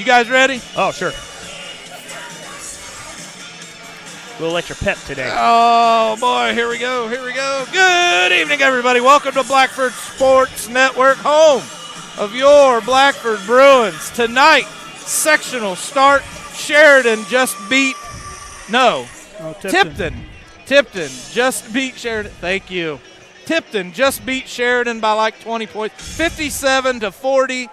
You guys ready? Oh, sure. We'll let your pep today. Oh, boy, here we go. Good evening, everybody. Welcome to Blackford Sports Network, home of your Blackford Bruins. Tonight, sectional start. Sheridan just beat Tipton. Tipton just beat Sheridan. Thank you. Tipton just beat Sheridan by like 20 points, 57-40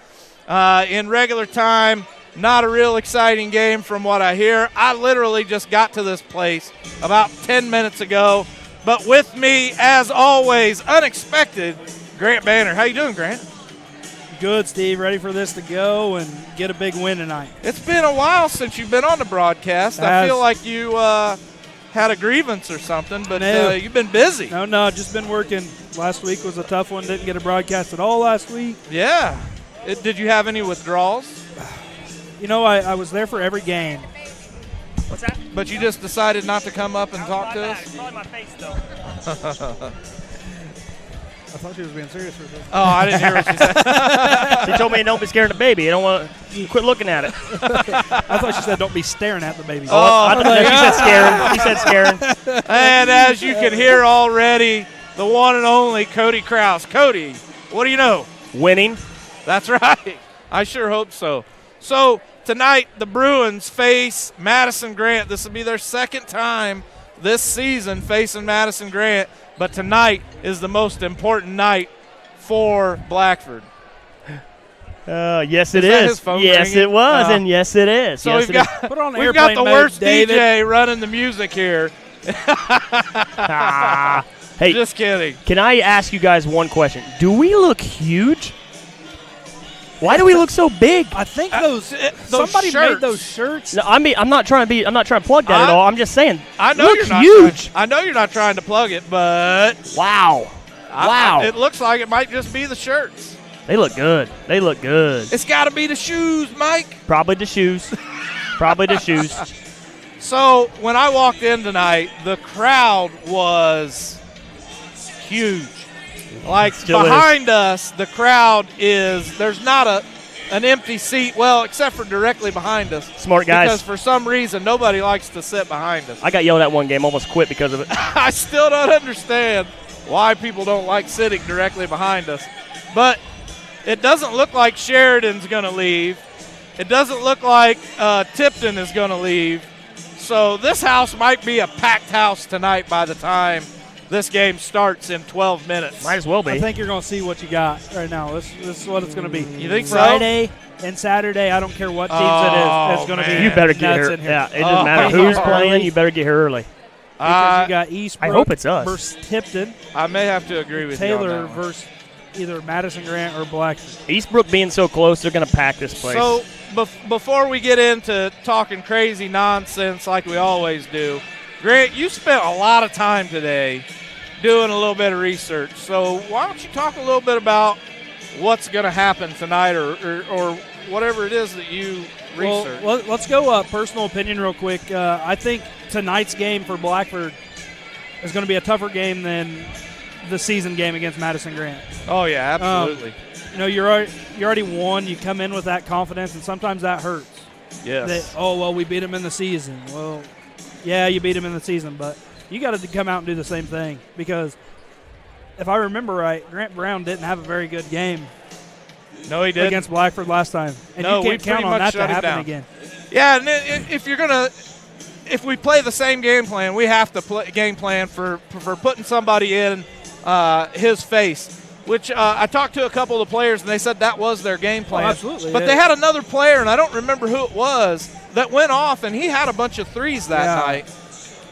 in regular time. Not a real exciting game from what I hear. I literally just got to this place about 10 minutes ago. But with me, as always, unexpected, Grant Banner. How you doing, Grant? Good, Steve. Ready for this to go and get a big win tonight. It's been a while since you've been on the broadcast. I feel like you had a grievance or something, but you've been busy. No, just been working. Last week was a tough one. Didn't get a broadcast at all last week. Yeah. Did you have any withdrawals? You know, I was there for every game. What's that? But you just decided not to come up and talk to us? Probably my face, though. I thought she was being serious for a second. Oh, I didn't hear what she said. She told me don't be scared of the baby. I don't want to quit looking at it. I thought she said don't be staring at the baby. I thought she said scaring. And as you can hear already, the one and only Cody Krause. Cody, what do you know? Winning. That's right. I sure hope so. So tonight, the Bruins face Madison Grant. This will be their second time this season facing Madison Grant, but tonight is the most important night for Blackford. Yes, it is. is. Yes, ringing? it was, and yes, it is. So yes, we've got the worst DJ running the music here. Hey, just kidding. Can I ask you guys one question? Do we look huge? Why do we look so big? I think shirts. somebody made those shirts. No, I mean, I'm not trying to plug that at all. I'm just saying. I know look you're not huge. I know you're not trying to plug it, but wow. It looks like it might just be the shirts. They look good. It's got to be the shoes, Mike. Probably the shoes. So when I walked in tonight, the crowd was huge. Like behind us, the crowd there's not an empty seat, well, except for directly behind us. Smart guys. Because for some reason, nobody likes to sit behind us. I got yelled at one game, almost quit because of it. I still don't understand why people don't like sitting directly behind us. But it doesn't look like Sheridan's going to leave. It doesn't look like Tipton is going to leave. So this house might be a packed house tonight by the time this game starts in 12 minutes. Might as well be. I think you're going to see what you got right now. This is what it's going to be. You think Friday and Saturday, I don't care what teams it is. It's going to be. You better get her. Yeah, it doesn't matter who's playing. You better get here early. Because you got Eastbrook I hope it's us. versus Tipton. I may have to agree with Taylor you on that one. versus either Madison Grant or Blackford. Eastbrook being so close, they're going to pack this place. So before we get into talking crazy nonsense like we always do, Grant, you spent a lot of time today doing a little bit of research. So why don't you talk a little bit about what's going to happen tonight or whatever it is that you researched? Well, let's go personal opinion real quick. I think tonight's game for Blackford is going to be a tougher game than the season game against Madison Grant. Oh, yeah, absolutely. You already won. You come in with that confidence, and sometimes that hurts. Yes. We beat them in the season. Well, yeah, you beat them in the season, but you got to come out and do the same thing because if I remember right, Grant Brown didn't have a very good game. No, he didn't. Against Blackford last time. And you can't count on that to happen again. Yeah, and if we play the same game plan, we have to game plan for putting somebody in his face, which I talked to a couple of the players, and they said that was their game plan. Oh, absolutely. But they had another player, and I don't remember who it was, that went off, and he had a bunch of threes that night.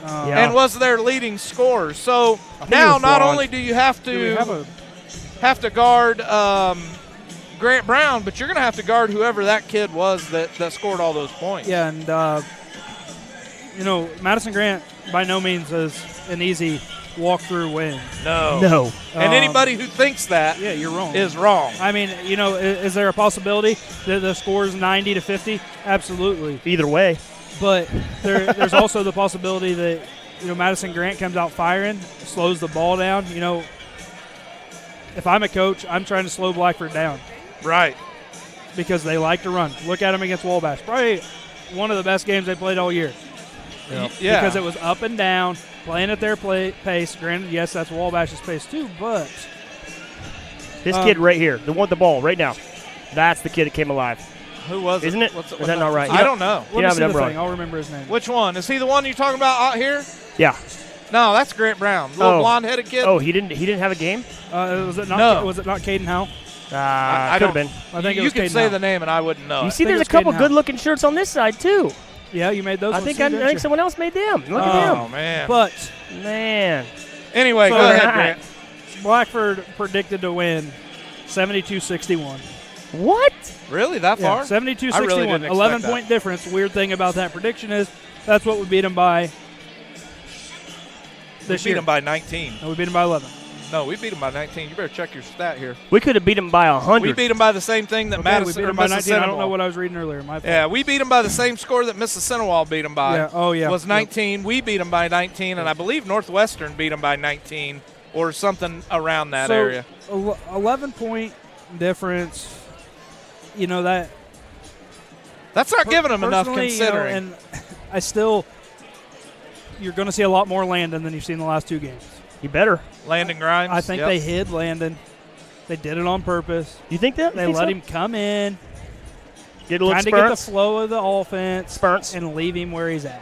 And was their leading scorer. So now not only do you have to guard Grant Brown, but you're going to have to guard whoever that kid was that scored all those points. Yeah, and Madison Grant by no means is an easy walk-through win. No. And anybody who thinks that you're wrong. Is wrong. I mean, is there a possibility that the score is 90-50? Absolutely. Either way. But there's also the possibility that, Madison Grant comes out firing, slows the ball down. If I'm a coach, I'm trying to slow Blackford down. Right. because they like to run. Look at them against Wabash. Probably one of the best games they played all year. Yeah. Because it was up and down, playing at their pace. Granted, yes, that's Wabash's pace too, but This kid right here, the one with the ball right now, that's the kid that came alive. Who was it? Isn't it? What's Is that not right? I don't know. let me have see a the number on thing. it. I'll remember his name. Which one? Is he the one you're talking about out here? Yeah. No, that's Grant Brown. Little blonde-headed kid. Oh, he didn't have a game? Was it not? No. Was it not Caden Howe? I Could have don't- been. I think it you was could Caden say Howe. the name and I wouldn't know. You it. see, think there's a it was couple Caden Howe. good-looking shirts on this side, too. Yeah, you made those. I ones think too, didn't you? someone else made them. Look Oh, at man. But them. Man. Anyway, So go ahead, that- Grant. Blackford predicted to win 72-61. What? Really? That Yeah, far? 72-61. I really didn't expect 11-point difference. Weird thing about that prediction is that's what we beat them by We this beat year. them by 19. And we beat them by 11. No, we beat them by 19. You better check your stat here. We could have beat them by 100. We beat them by the same thing that Okay, Madison we beat or them by 19. I don't know Mississinawa. what I was reading earlier. My fault. Yeah, we beat them by the same score that Mississinawa beat them by. Yeah. Oh, yeah. Was 19. We beat them by 19, and I believe Northwestern beat them by 19 or something around that So, area. 11-point difference. You know that. That's not giving them enough Personally, considering. and I still, you're going to see a lot more Landon than you've seen the last two games. You better. Landon Grimes. I think yep. they hid Landon. They did it on purpose. You think that? They let him come in, Get a little kind of get the spurts. flow of the offense, Spurts. and leave him where he's at.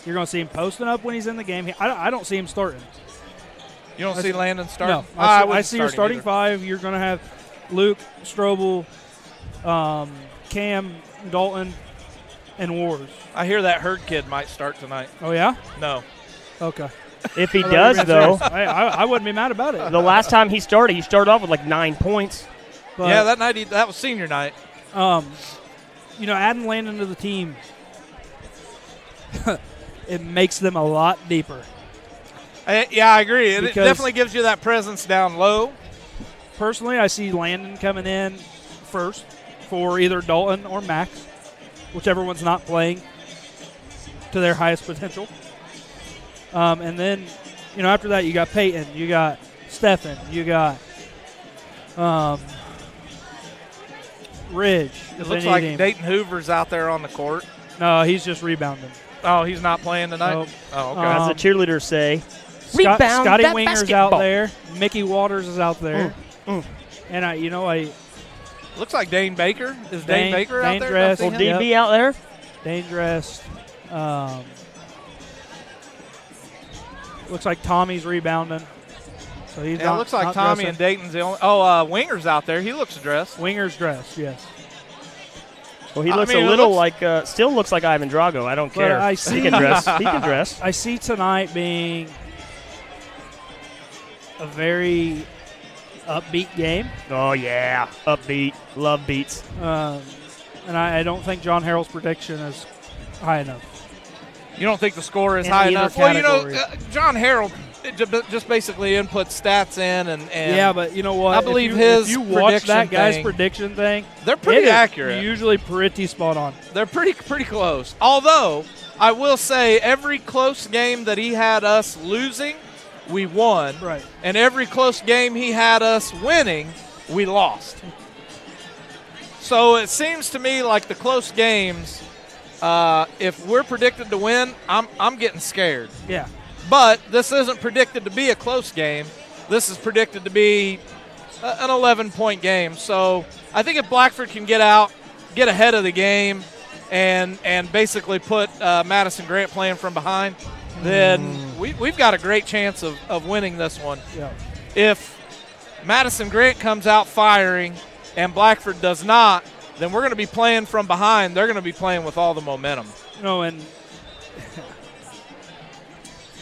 You're going to see him posting up when he's in the game. I don't see him starting. You don't see Landon starting? No, I wouldn't see your start him starting either. five. You're going to have Luke, Strobel, Cam, Dalton, and Wars. I hear that Hurd kid might start tonight. Oh, yeah? No. Okay. If he I thought does, you were gonna though, say- I wouldn't be mad about it. the last time he started off with like 9 points. But, Yeah, that night that was senior night. adding Landon to the team, it makes them a lot deeper. Yeah, I agree. It Because- definitely gives you that presence down low. Personally, I see Landon coming in first for either Dalton or Max, whichever one's not playing to their highest potential. And then, after that, you got Peyton, you got Stephen, you got Ridge. It if looks they like need him. Dayton Hoover's out there on the court. No, he's just rebounding. Oh, he's not playing tonight? Nope. Oh, okay. As the cheerleaders say. Scott, Rebound Scotty that Winger's basketball. out there. Mickey Waters is out there. And I Looks like Dane Baker. Is Dane Baker out Dane there? Dress. I see Well, him. DB out there. Dangerous. Looks like Tommy's rebounding. So he's Yeah, not, it looks like not Tommy dressing. and Dayton's the only. Oh, Winger's out there. He looks dressed. Winger's dressed, yes. Well, he I looks mean, a it little looks- like, still looks like Ivan Drago. I don't But care. I He see- can dress. He can dress. I see tonight being a very upbeat game. Oh, yeah. Upbeat. Love beats. And I don't think John Harrell's prediction is high enough. You don't think the score is In high either enough? Well, category. John Harrell just basically inputs stats in, and Yeah, but you know what? I believe if his you watch that prediction guy's thing- prediction thing, they're pretty it is accurate. Usually pretty spot on. They're pretty close. Although I will say, every close game that he had us losing, we won. Right. And every close game he had us winning, we lost. So it seems to me like the close games, if we're predicted to win, I'm getting scared. Yeah. But this isn't predicted to be a close game. This is predicted to be an 11-point game. So I think if Blackford can get ahead of the game, and basically put Madison Grant playing from behind, then we've got a great chance of winning this one. Yeah. If Madison Grant comes out firing and Blackford does not, then we're going to be playing from behind. They're going to be playing with all the momentum. And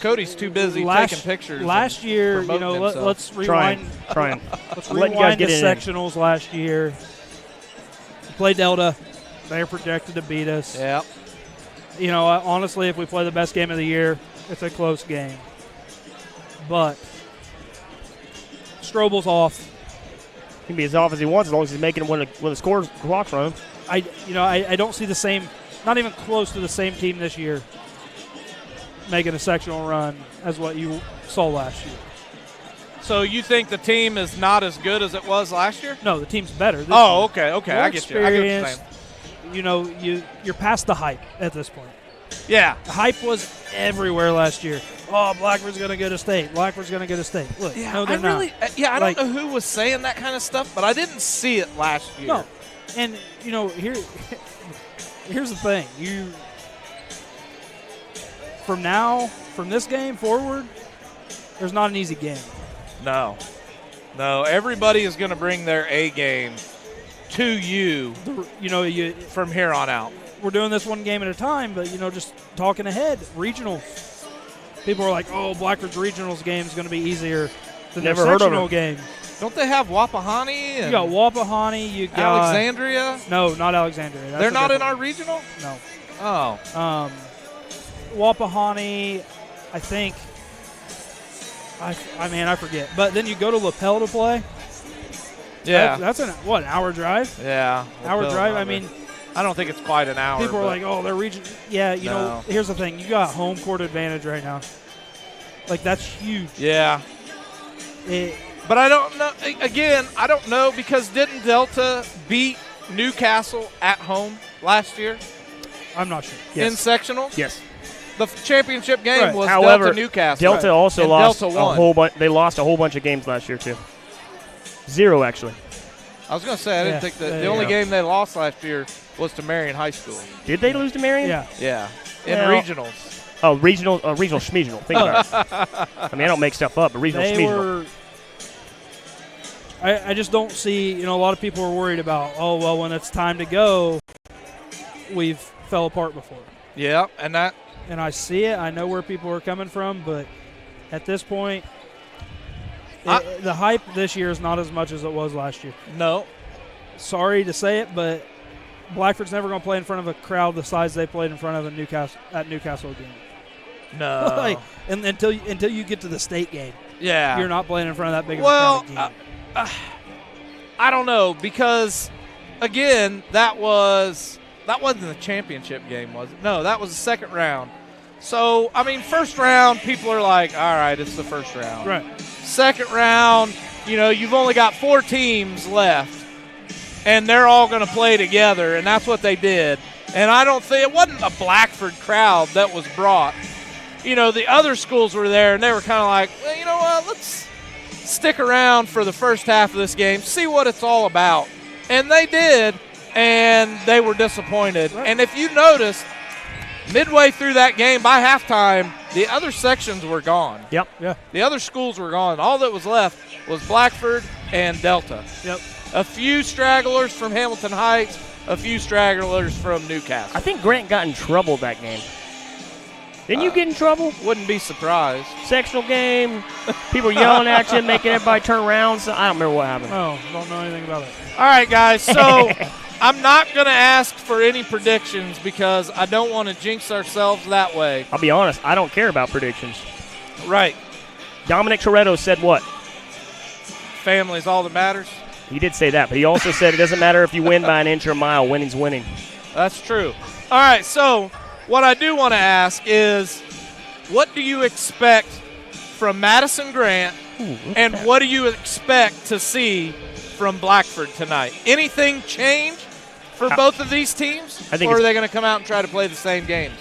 Cody's too busy taking pictures. Last and year, promoting himself. let's rewind. Trying. Let's I'm letting you rewind guys to get it in. sectionals last year. We played Delta. They're projected to beat us. Yeah. Honestly, if we play the best game of the year, it's a close game. But Strobel's off. He can be as off as he wants as long as he's making him when the score clock from him. I don't see the same, not even close to the same team this year making a sectional run as what you saw last year. So you think the team is not as good as it was last year? No, the team's better. This Oh, year. okay. More I get you. I get what you're saying. experienced. You're past the hype at this point. Yeah. The hype was everywhere last year. Oh, Blackford's going to go to state. Blackford's going to go to state. Look, no, they're not. I don't know who was saying that kind of stuff, but I didn't see it last year. No, and here's the thing. From this game forward, there's not an easy game. No. Everybody is going to bring their A game to you. From here on out. We're doing this one game at a time, but just talking ahead, regionals. People are like, "Oh, Blackford's regionals game is going to be easier than their sectional game." Don't they have Wapahani? You got Wapahani. You got Alexandria. No, not Alexandria. That's They're not in our regional. No. Oh. Wapahani, I think. I forget. But then you go to Lapel to play. Yeah. That's an hour drive? Yeah. Hour drive. I mean, I don't think it's quite an hour. People are like, "Oh, they're region." Yeah, know. Here's the thing: you got home court advantage right now. Like that's huge. Yeah. But I don't know. Again, I don't know because didn't Delta beat Newcastle at home last year? I'm not sure. In sectional? Yes. The championship game was However, Delta Newcastle. Delta also lost Delta a whole bunch. They lost a whole bunch of games last year too. 0 actually. I was going to say I didn't think that the only game they lost last year was to Marion High School. Did they lose to Marion? Yeah. Yeah. In regionals. Oh, regional schmeasional. Think about it. I mean, I don't make stuff up, but regional schmeasional. I just don't see, a lot of people are worried about, when it's time to go, we've fell apart before. Yeah, and I see it. I know where people are coming from, but at this point, the hype this year is not as much as it was last year. No. Sorry to say it, but Blackford's never going to play in front of a crowd the size they played in front of Newcastle game. No. And until you get to the state game, you're not playing in front of that big of a crowd again. I don't know because, again, that wasn't the championship game, was it? No, that was the second round. So, I mean, first round, people are like, all right, it's the first round. Right. Second round, you've only got 4 teams left, and they're all going to play together, and that's what they did. And I don't think – it wasn't a Blackford crowd that was brought. The other schools were there, and they were kind of like, well, you know what, let's stick around for the first half of this game, see what it's all about. And they did, and they were disappointed. Right. And if you noticed, midway through that game, by halftime, the other sections were gone. Yep. Yeah. The other schools were gone. All that was left was Blackford and Delta. Yep. A few stragglers from Hamilton Heights, a few stragglers from Newcastle. I think Grant got in trouble that game. Didn't you get in trouble? Wouldn't be surprised. Sectional game, people yelling at you, making everybody turn around. So I don't remember what happened. Oh, don't know anything about it. All right, guys, so I'm not going to ask for any predictions because I don't want to jinx ourselves that way. I'll be honest, I don't care about predictions. Right. Dominic Toretto said what? Family's all that matters. He did say that, but he also said it doesn't matter if you win by an inch or a mile, winning's winning. That's true. All right, so what I do want to ask is what do you expect from Madison Grant and what do you expect to see from Blackford tonight? Anything change for both of these teams, or are they going to come out and try to play the same games?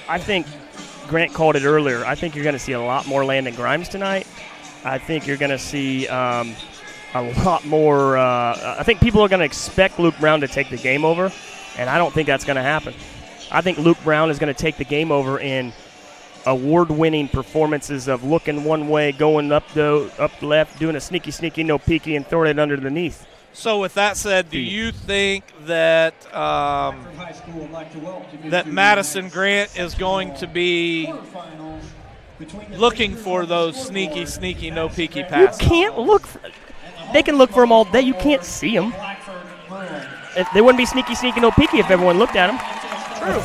I think Grant called it earlier. I think you're going to see a lot more Landon Grimes tonight. I think you're going to see a lot more I think people are going to expect Luke Brown to take the game over, and I don't think that's going to happen. I think Luke Brown is going to take the game over in award-winning performances of looking one way, going up left, doing a sneaky, no peeky, and throwing it underneath. So with that said, do you think that that Madison Grant is going to be looking for those sneaky, no peeky passes? You can't look – they can look for them all day. You can't see them. If they wouldn't be sneaky, no peeky if everyone looked at them. True.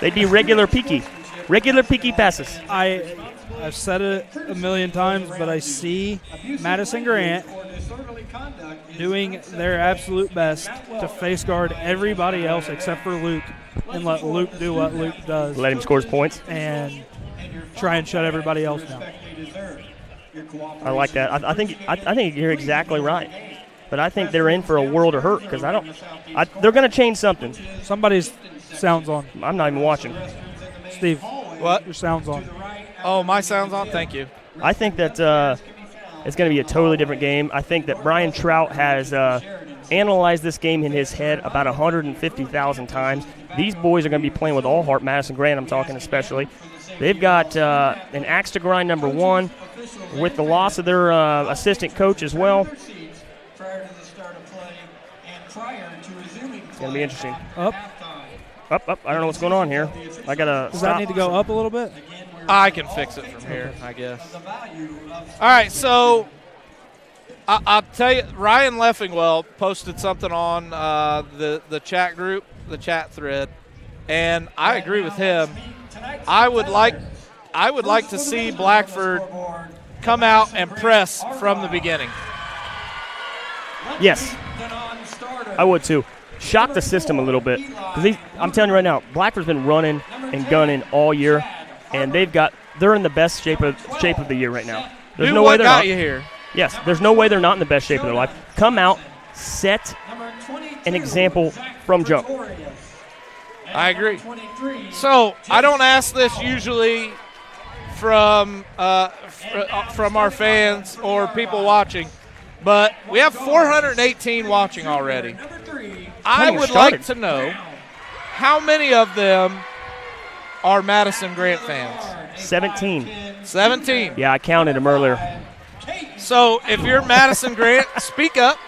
They'd be regular peeky passes. I've said it a million times, but I see Madison Grant doing their absolute best to face guard everybody else except for Luke and let Luke do what Luke does. Let him score his points. And try and shut everybody else down. I like that. I think you're exactly right. But I think they're in for a world of hurt because they're going to change something. Somebody's sound's on. I'm not even watching. Steve, What? your sound's on. Oh, my sound's on? Thank you. I think that it's going to be a totally different game. I think that Brian Trout has analyzed this game in his head about 150,000 times. These boys are going to be playing with all heart. Madison Grant, I'm talking especially. They've got an axe to grind, number one, with the loss of their assistant coach as well. It's going to be interesting. Up. I don't know what's going on here. I got to Does stop. that need to go up a little bit? I can fix it from here, I guess. All right, so I'll tell you, Ryan Leffingwell posted something on the chat group, the chat thread, and I agree with him. I would like to see Blackford come out and press from the beginning. Yes, I would too. Shock the system a little bit. Because I'm telling you right now, Blackford's been running and gunning all year, and they're in the best shape of the year right now. There's no way they're not. You here? Yes, there's no way they're not in the best shape of their life. Come out, set an example from jump. I agree. So I don't ask this usually from our fans or people watching, but we have 418 watching already. I would like to know how many of them are Madison Grant fans. 17. 17. Yeah, I counted them earlier. So if you're Madison Grant, speak up,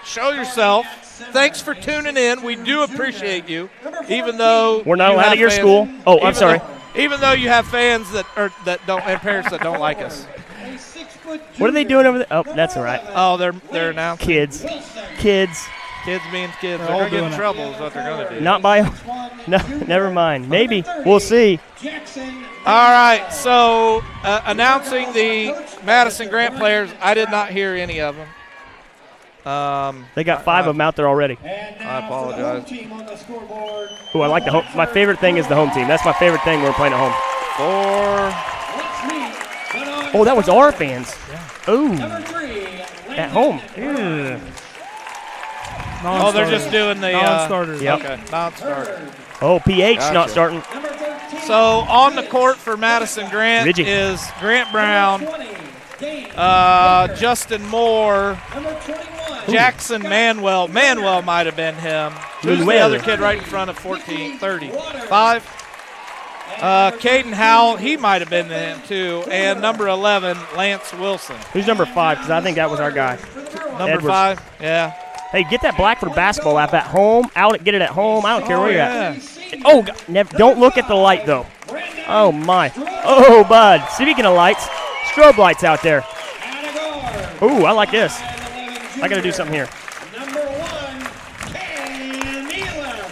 show yourself. Thanks for tuning in. We do appreciate you, even though we're not allowed at your fans, school. Oh, I'm sorry. Even though you have fans that don't and parents that don't like us. What are they doing over there? Oh, that's all right. Oh, they're now Kids being kids. They're going to get in trouble is what they're going to do. Not by – no, never mind. Maybe. We'll see. All right, so announcing the Madison Grant players, I did not hear any of them. They got 5 of them out there already. I apologize. Ooh, I like the home. My favorite thing is the home team. That's my favorite thing when we're playing at home. 4. Oh, that was our fans. Ooh. At home. Ew. Oh, they're just doing the non-starters. Yep. Okay, non-starter. Oh, PH Gotcha. not starting. So on the court for Madison Grant Ridgy. is Grant Brown, Justin Moore, Jackson Manuel. Manuel might have been him. Who's the other kid right in front of 35? Caden Howell, he might have been him too. And number 11, Lance Wilson. Who's number 5? Because I think that was our guy. Number Edwards. 5, yeah. Hey, get that Blackford basketball app at home. Get it at home. I don't care where you're Yeah. at. Oh, God, don't look at the light, though. Oh, my. Oh, bud. Speaking of lights, strobe lights out there. Ooh, I like this. I got to do something here.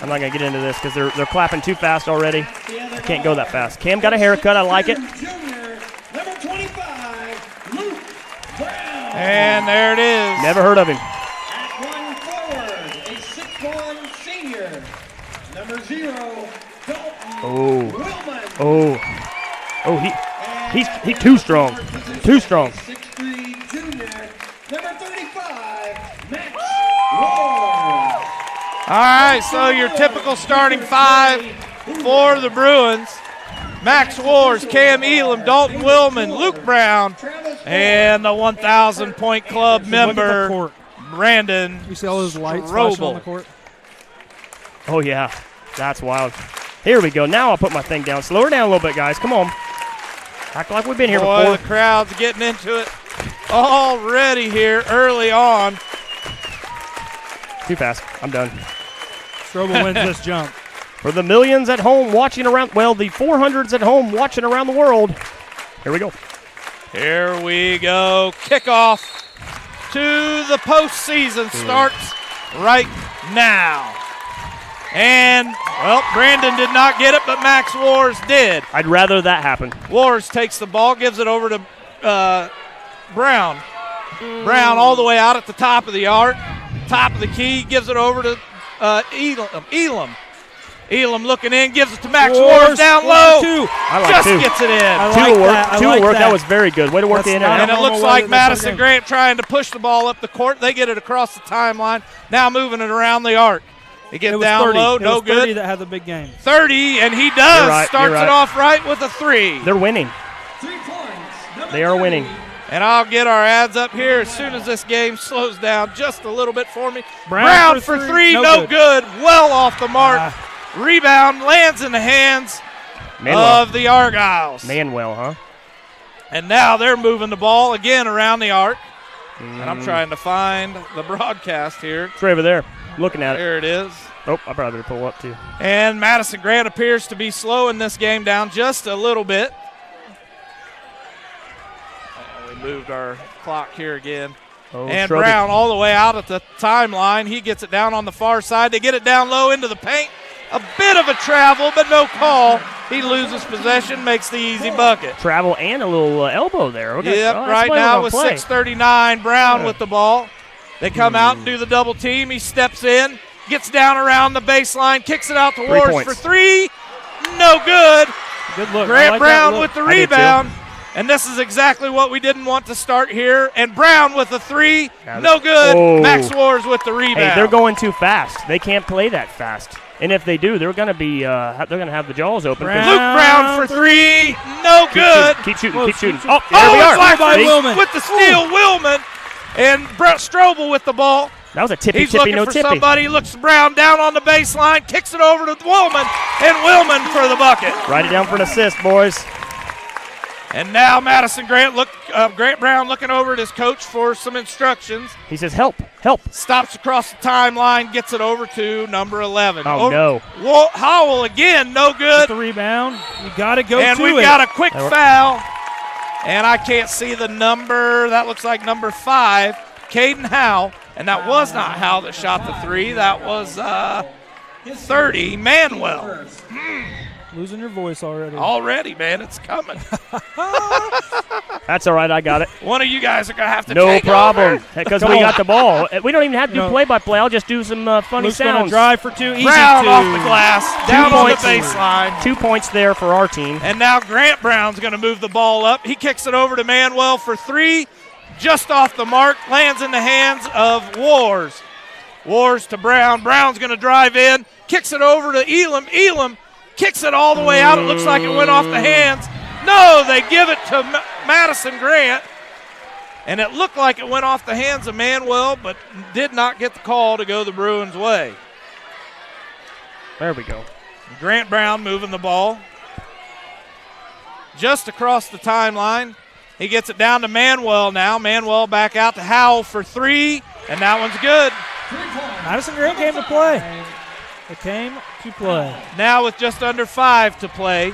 I'm not going to get into this because they're clapping too fast already. I can't go that fast. Cam got a haircut. I like it. And there it is. Never heard of him. Oh, he's too strong. Too strong. All right, so your typical starting 5 for the Bruins. Max Wars, Cam Elam, Dalton Willman, Luke Brown, and the 1,000-point club member, Brandon You see all those lights flashing on the Strobel. court? Oh, yeah. That's wild. Here we go. Now I'll put my thing down. Slow her down a little bit, guys. Come on. Act like we've been here Boy, before. the crowd's getting into it already here early on. Too fast. I'm done. Strobel wins this jump. For the millions at home watching around, well, the 400s at home watching around the world. Here we go. Here we go. Kickoff to the postseason starts right now. And, well, Brandon did not get it, but Max Wars did. I'd rather that happen. Wars takes the ball, gives it over to Brown. Brown all the way out at the top of the arc, top of the key, gives it over to Elam. Elam looking in, gives it to Max Wars Wars down low. Two. I like Just two. gets it in. I Two like will work. that. I Two like will work. that. That was very good. Way to work That's the in not and And out. it looks normal way like that they play the Madison game. Grant trying to push the ball up the court. They get it across the timeline. Now moving it around the arc. It It gets was down 30. low, It no was 30 good. that had the big game. 30, and he does. You're right, Starts you're it right. off right with a 3. They're winning. They are winning. And I'll get our ads up here as soon as this game slows down just a little bit for me. Brown for for three, three, no good. Well off the mark. Ah. Rebound lands in the hands Manuel. of the Argyles. Manuel, huh? And now they're moving the ball again around the arc. And Mm. I'm trying to find the broadcast here. It's right over there. Looking at it. There it is. Oh, I probably better pull up too. And Madison Grant appears to be slowing this game down just a little bit. We moved our clock here again. Oh, And Schroeder. Brown all the way out at the timeline. He gets it down on the far side. They get it down low into the paint. A bit of a travel, but no call. He loses possession, makes the easy bucket. Travel and a little elbow there. Okay. Yep, Oh, that's right the way we're now gonna with play. 6:39, Brown Yeah. with the ball. They come out and do the double team. He steps in, gets down around the baseline, kicks it out to 3 Wars points. for 3. No good. Good look. I Grant like that Brown look. with the I did too. rebound. And this is exactly what we didn't want to start here. And Brown with the 3. Yeah, No good. oh. Max Wars with the rebound. Hey, they're going too fast. They can't play that fast. And if they do, they're going to be they're going to have the jaws open. 'cause- Brown. Luke Brown for 3. No good. Keep shooting. Close, Keep shooting. keep shooting. Oh, there we it's are. Blackford by Willman. with the steal. Willman. And Strobel with the ball. That was a tippy, He's tippy, looking no for tippy. somebody. Looks Brown down on the baseline. Kicks it over to Willman. And Willman for the bucket. Write it down for an assist, boys. And now Madison Grant Grant Brown looking over at his coach for some instructions. He says, help, help. Stops across the timeline. Gets it over to number 11. Oh, no. Howell again. No With good. the rebound. You got to go And to we've it. got a quick foul. And I can't see the number. That looks like number 5, Caden Howe. And that was not Howe that shot the 3. That was 30, Manuel. Losing your voice already. Already, man, it's coming. That's all right. I got it. One of you guys are going to have to No take problem. over. Because Come we on. got the ball. We don't even have to do No. play-by-play. I'll just do some funny Luke's going sounds. to drive for 2. Easy Brown 2. off the glass, down on the points. baseline. 2 points there for our team. And now Grant Brown's going to move the ball up. He kicks it over to Manuel for 3. Just off the mark, lands in the hands of Wars. Wars to Brown. Brown's going to drive in, kicks it over to Elam. Elam kicks it all the way out. It looks like it went off the hands. No, they give it to Madison Grant. And it looked like it went off the hands of Manuel, but did not get the call to go the Bruins' way. There we go. Grant Brown moving the ball just across the timeline. He gets it down to Manuel now. Manuel back out to Howell for 3, and that one's good. Madison Grant came to play. It came to play. Now with just under 5 to play,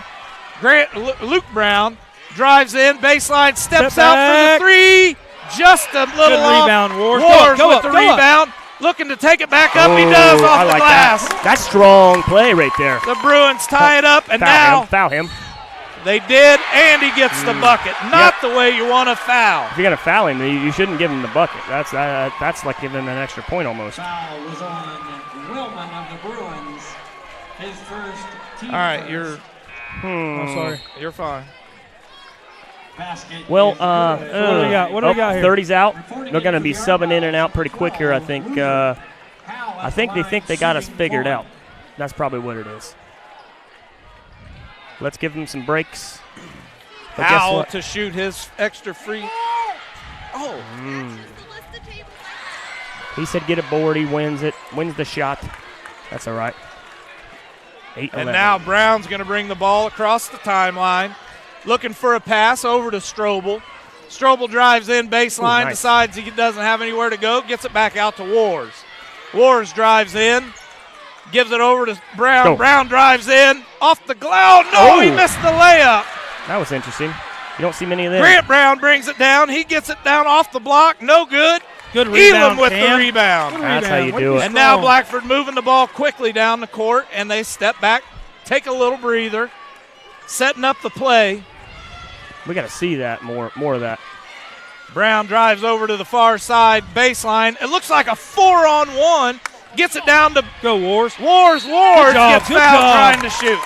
Luke Brown drives in, baseline, steps Step out back. for the 3. Just a little Good off. rebound, Wars. Wars Go with up, the go up. rebound. Looking to take it back up. He does Oh, off I the like glass. that. That's strong play right there. The Bruins tie it up, and Foul now him. Foul him. they did, and he gets the bucket. Not the way you want to foul. If you're going to foul him, you shouldn't give him the bucket. That's like giving him an extra point almost. Foul was on Willman of the Bruins. His first team. All right, first. Oh, sorry. you're fine. Basket Well, is good. What do we got? What do we got here? 30's out. They're going to be subbing in and out pretty quick here, I think. I think they think they got us figured out. That's probably what it is. Let's give them some breaks. But guess Howell what? to shoot his extra free. Oh, He said get a board. He wins it. Wins the shot. That's all right. 8-11. and now Brown's going to bring the ball across the timeline. Looking for a pass over to Strobel. Strobel drives in baseline, Ooh, nice. decides he doesn't have anywhere to go, gets it back out to Wars. Wars drives in, gives it over to Brown. Go. Brown drives in, off the glass. No, he Oh. missed the layup. That was interesting. You don't see many of them. Grant Brown brings it down. He gets it down off the block. No good. Good Elam rebound, with Cam. the rebound. Good That's how you rebound. do Way it. And now strong. Blackford moving the ball quickly down the court, and they step back, take a little breather, setting up the play. We got to see that more of that. Brown drives over to the far side baseline. It looks like a 4-on-1. Gets it down to Go Wars. Wars. Good job, Gets good fouled job. trying to shoot.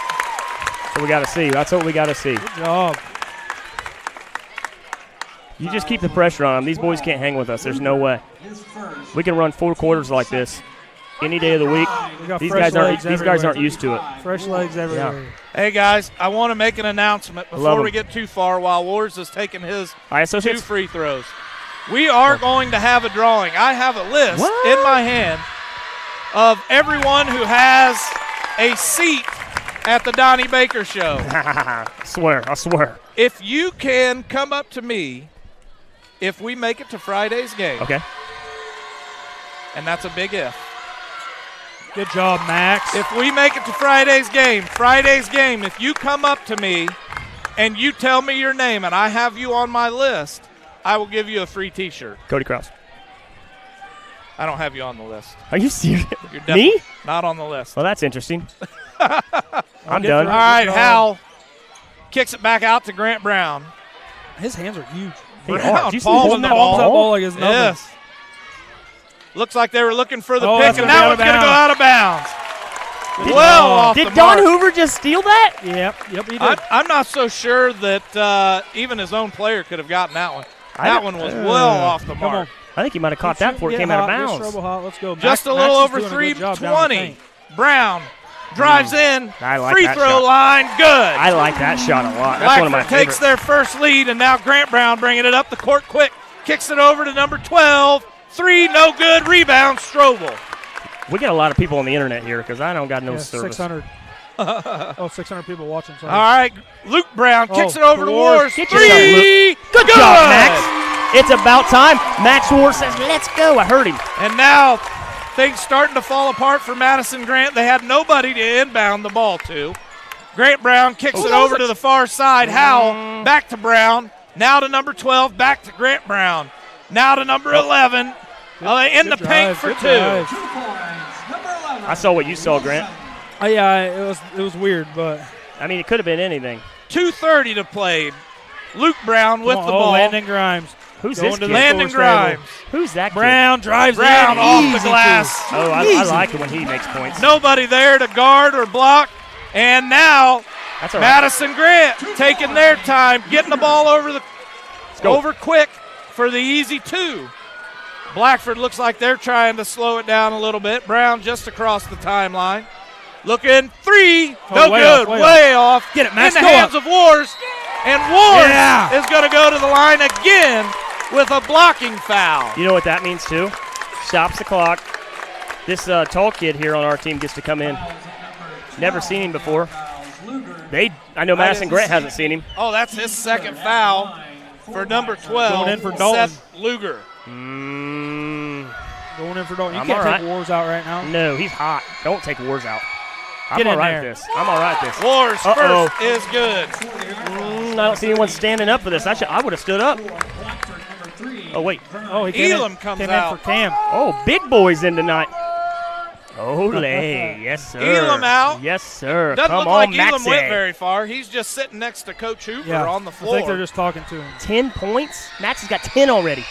So we got to see. That's what we got to see. Good job. You just keep the pressure on them. These boys can't hang with us. There's no way. We can run 4 quarters like this any day of the week. We got These fresh guys aren't. legs These guys everywhere. aren't used to it. Fresh legs everywhere. Hey, guys, I want to make an announcement Love before 'em. we get too far while Wars is taking his All right, 2 associates. free throws. We are going to have a drawing. I have a list in my hand of everyone who has a seat at the Donnie Baker Show. I swear. If you can come up to me if we make it to Friday's game, Okay. and that's a big if. Good job, Max. If we make it to Friday's game, if you come up to me and you tell me your name and I have you on my list, I will give you a free T-shirt. Cody Krause. I don't have you on the list. Are you serious? You're definitely Me? not on the list. Well, that's interesting. I'm get done. through All it. right, job. Hal kicks it back out to Grant Brown. His hands are huge. They Brown are. Did you see palms holding the that ball. That ball like it's nothing. Yes. Looks like they were looking for the Oh, pick, that's and gonna be now out it's of going to go out of bounds. Good Well job. off Did the Don mark. Hoover just steal that? Yep, he did. I'm not so sure that even his own player could have gotten that one. That one was well off the Come mark. on. I think he might have caught that before it came out of bounds. Trouble hot. Let's go. Just Max- a little Max is over doing a good job down the 3:20. paint. Brown drives in. I like free that throw shot. line. Good. I like that shot a lot. That's one of my Blackford takes favorites. their first lead, and now Grant Brown bringing it up the court quick. Kicks it over to number 12. 3, no good. Rebound, Strobel. We get a lot of people on the internet here because I don't got no Yeah, service. 600. 600 people watching. Sorry. All right, Luke Brown kicks Oh, it over to Wars. Wars. Get 3. yourself, Luke. Good Good. job, Max. It's about time. Max Ward says, let's go. I heard him. And now things starting to fall apart for Madison Grant. They had nobody to inbound the ball to. Grant Brown kicks it over to the far side. Howell back to Brown. Now to number 12. Back to Grant Brown. Now to number 11. In the Good paint drive, for good 2. drive. 2 points. Number 11. I saw what you saw, Grant. Yeah, it was weird, but I mean, it could have been anything. 2:30 to play. Luke Brown with the ball. Landon Grimes. Who's Going this to kid? the Landon score table. Grimes. Who's that kid? Brown drives Brown in. off the Easy glass. Oh, I Easy. like it when he makes points. Nobody there to guard or block. And now That's all right. Madison Grant taking their time, getting the ball go. over quick for the easy 2. Blackford looks like they're trying to slow it down a little bit. Brown just across the timeline. Looking 3. Oh, No way good. off, way way off. Get it, Max, In the go hands up. of Wars. And Wars Yeah. is going to go to the line again with a blocking foul. You know what that means, too? Stops the clock. This tall kid here on our team gets to come in. Never seen him before. I know Madison Grant hasn't seen him. Oh, that's his second foul for number 12. Going in for Dalton. Seth Luger. Going in for Dalton. You I'm can't all take right. Wars out right now. No, he's hot. Don't take Wars out. I'm Get in all right there. with this. I'm all right with this. Wars Uh-oh. first is good. I don't see anyone standing up for this. I would have stood up. Oh, wait. Oh, he came Elam in, comes came out. in for Cam. Oh, big boys in tonight. Ole. Yes, sir. Elam out. Yes, sir. Doesn't Come look on, like Elam Maxie. went very far. He's just sitting next to Coach Hoover Yeah, on the I floor. think they're just talking to him. 10 points? Max has got 10 already.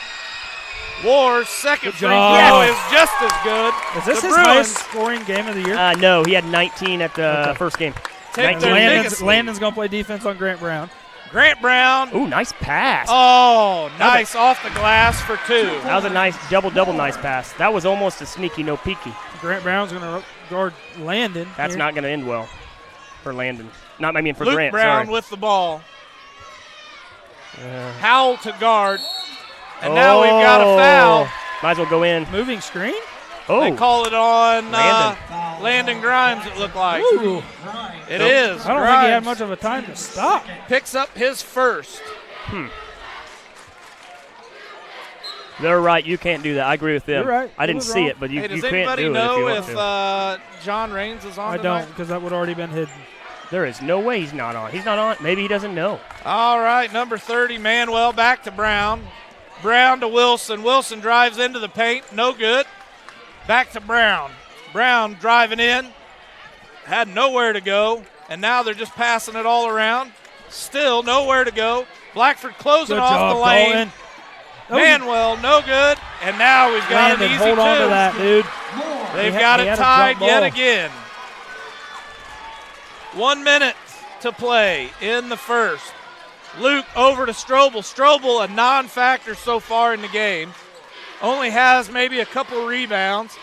Wars' second Good free job. throw is just as good. Is this the his Bruins highest scoring game of the year? No, he had 19 at the Okay. first game. take 19. their biggest lead. Landon's going to play defense on Grant Brown. Grant Brown. Ooh, nice pass. Oh, nice off the glass for 2. That was a nice double nice pass. That was almost a sneaky no peeky. Grant Brown's going to guard Landon. That's here. not going to end well for Landon. For Luke Grant. Brown Sorry. with the ball. Howell to guard. And now we've got a foul. Might as well go in. Moving screen? Oh, They call it on Landon. Landon Grimes, it looked like. Ooh. It is. I don't think he had Grimes much of a time to stop. picks up his first. they're right. You can't do that. I agree with them. You're right. I It didn't was see wrong. it, but you Hey, does can't anybody do it if you know want if to. John Raines is on I tonight? don't, because that would already been hidden. There is no way he's not on. He's not on. Maybe he doesn't know. All right, number 30, Manuel back to Brown. Brown to Wilson. Wilson drives into the paint. No good. Back to Brown. Brown driving in. Had nowhere to go. And now they're just passing it all around. Still nowhere to go. Blackford closing Good off job, the lane. Dalton. Manuel, no good. And now we've got Landon, an easy hold 2. on to that, dude. They've got it had a tied jump yet ball. again. 1 minute to play in the first. Luke over to Strobel. Strobel, a non-factor so far in the game. Only has maybe a couple rebounds.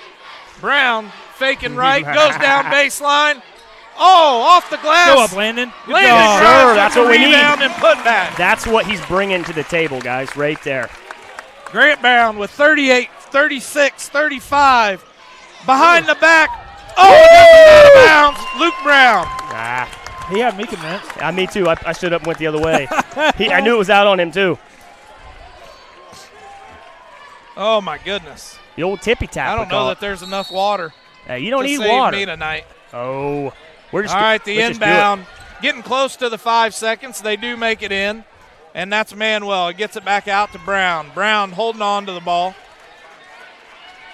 Brown faking right, goes down baseline. Oh, off the glass. Go up, Landon. Good Landon job. Grimes Sure, with that's the what we need. rebound and put back. That's what he's bringing to the table, guys, right there. Grant Brown with 38, 36, 35. Behind the back. Oh, out of bounds. Luke Brown. Ah, He had me convinced. me too. I stood up and went the other way. I knew it was out on him, too. Oh, my goodness. The old tippy tap. I we don't call know it. that there's enough water You don't to need save water. me tonight. Oh, we're just All right, the let's just do it. inbound. Getting close to the 5 seconds. They do make it in. And that's Manuel. He gets it back out to Brown. Brown holding on to the ball.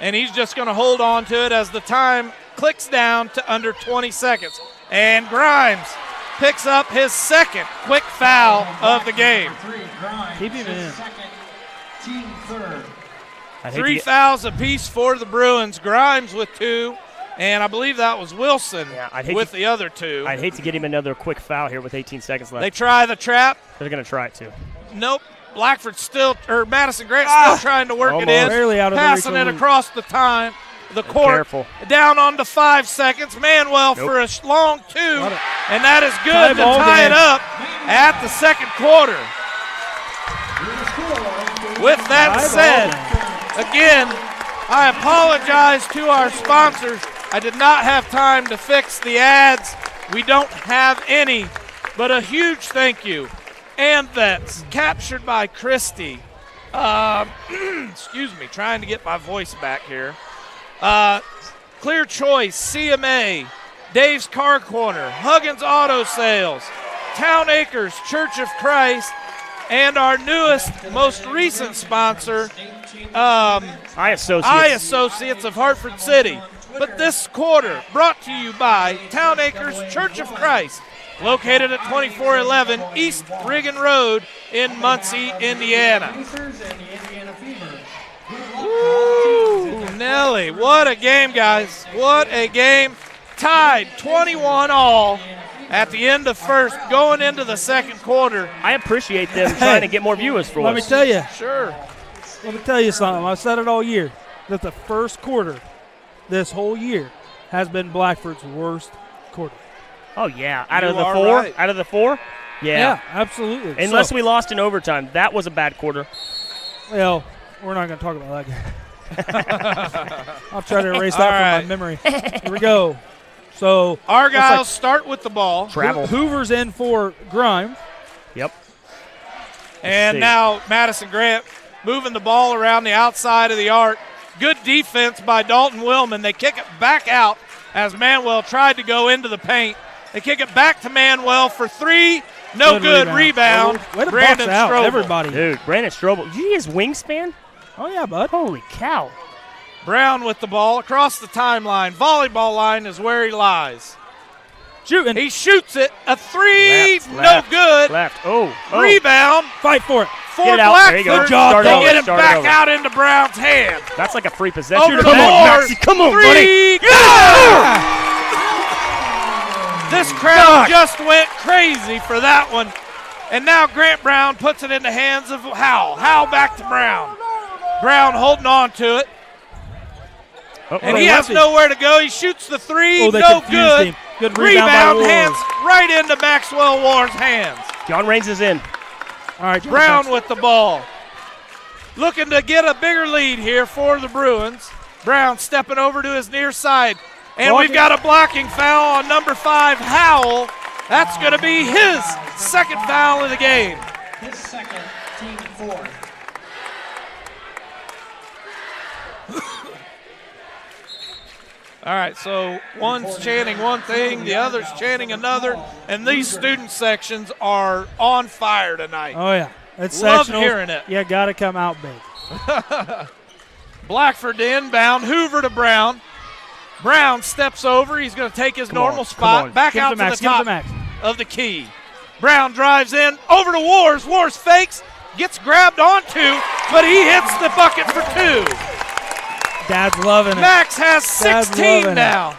And he's just going to hold on to it as the time clicks down to under 20 seconds. And Grimes picks up his second quick foul of the game. Keep him in. Team third. I'd hate to 3 get- fouls apiece for the Bruins. Grimes with 2. And I believe that was Wilson Yeah, I'd hate with to- the other 2. I'd hate to get him another quick foul here with 18 seconds left. They try the trap. They're going to try it, too. Nope. Blackford still, or Madison Grant still trying to work it in. Almost. Barely out of the passing reach it of across the court. Careful. Down on to 5 seconds. Manuel Nope. for a long 2. Got it. And that is good Tie to ball tie it game. up at the second quarter. With that Tie ball said, again, I apologize to our sponsors. I did not have time to fix the ads. We don't have any, but a huge thank you. And that's captured by Christy. Excuse me, trying to get my voice back here. Clear Choice, CMA, Dave's Car Corner, Huggins Auto Sales, Town Acres Church of Christ, and our newest, most recent sponsor, I Associates. Associates of Hartford City. But this quarter brought to you by Town Acres Church of Christ, located at 2411 East Riggin Road in Muncie, Indiana. Pacers and the Indiana Fever. Woo, Nelly, what a game, guys. What a game. Tied 21 all at the end of first, going into the second quarter. I appreciate them trying to get more viewers for Let me us. tell you. Sure. Let me tell you something. I've said it all year that the first quarter this whole year has been Blackford's worst quarter. Oh, yeah. Out of You the are 4? right. Out of the 4? Yeah. Absolutely. Unless So, we lost in overtime. That was a bad quarter. well, we're not going to talk about that game. I'll try to erase that All from right. my memory. Here we go. So Argyle looks start with the ball. Travel. like Hoover's in for Grimes. Yep. And see. now Madison Grant moving the ball around the outside of the arc. Good defense by Dalton Willman. They kick it back out as Manuel tried to go into the paint. They kick it back to Manuel for 3. No good rebound. Way to Brandon box out Strobel. everybody. Dude, Brandon Strobel. Did you see his wingspan? Oh, yeah, bud. Holy cow. Brown with the ball across the timeline. Volleyball line is where he lies. Shooting. He shoots it. A 3. Left, No left, good. Left. Oh. Rebound Fight for it. for Get it out. There you go. Blackford. Good job, They Dalton. get it Start it back over. out into Brown's hand. That's like a free possession. Over Come the on, boards. Maxie. Come on, 3. buddy. Yeah! This crowd just went crazy for that one. And now Grant Brown puts it in the hands of Howell. Howell back to Brown. Brown holding on to it. Oh, And oh, he has lefty. nowhere to go. He shoots the 3. Oh, they No confused good. him. Good rebound by Ward. hands right into Maxwell Ward's hands. John Raines is in. All right, Brown with the ball. Looking to get a bigger lead here for the Bruins. Brown stepping over to his near side. And Blocking. we've got a blocking foul on number 5, Howell. That's going to be his second foul of the game. His second, team fourth. All right, so one's chanting one thing, the other's chanting another, and these student sections are on fire tonight. Oh, yeah. It's Love sectionals. hearing it. You got to come out big. Blackford to inbound, Hoover to Brown. Brown steps over. He's going to take his normal on, spot, come on. back Give it out to to Max. the Give it to top Max. of the key. Brown drives in, over to Wars. Wars fakes, gets grabbed onto, but he hits the bucket for 2. Dad's loving it. Max has Dad's 16 loving now.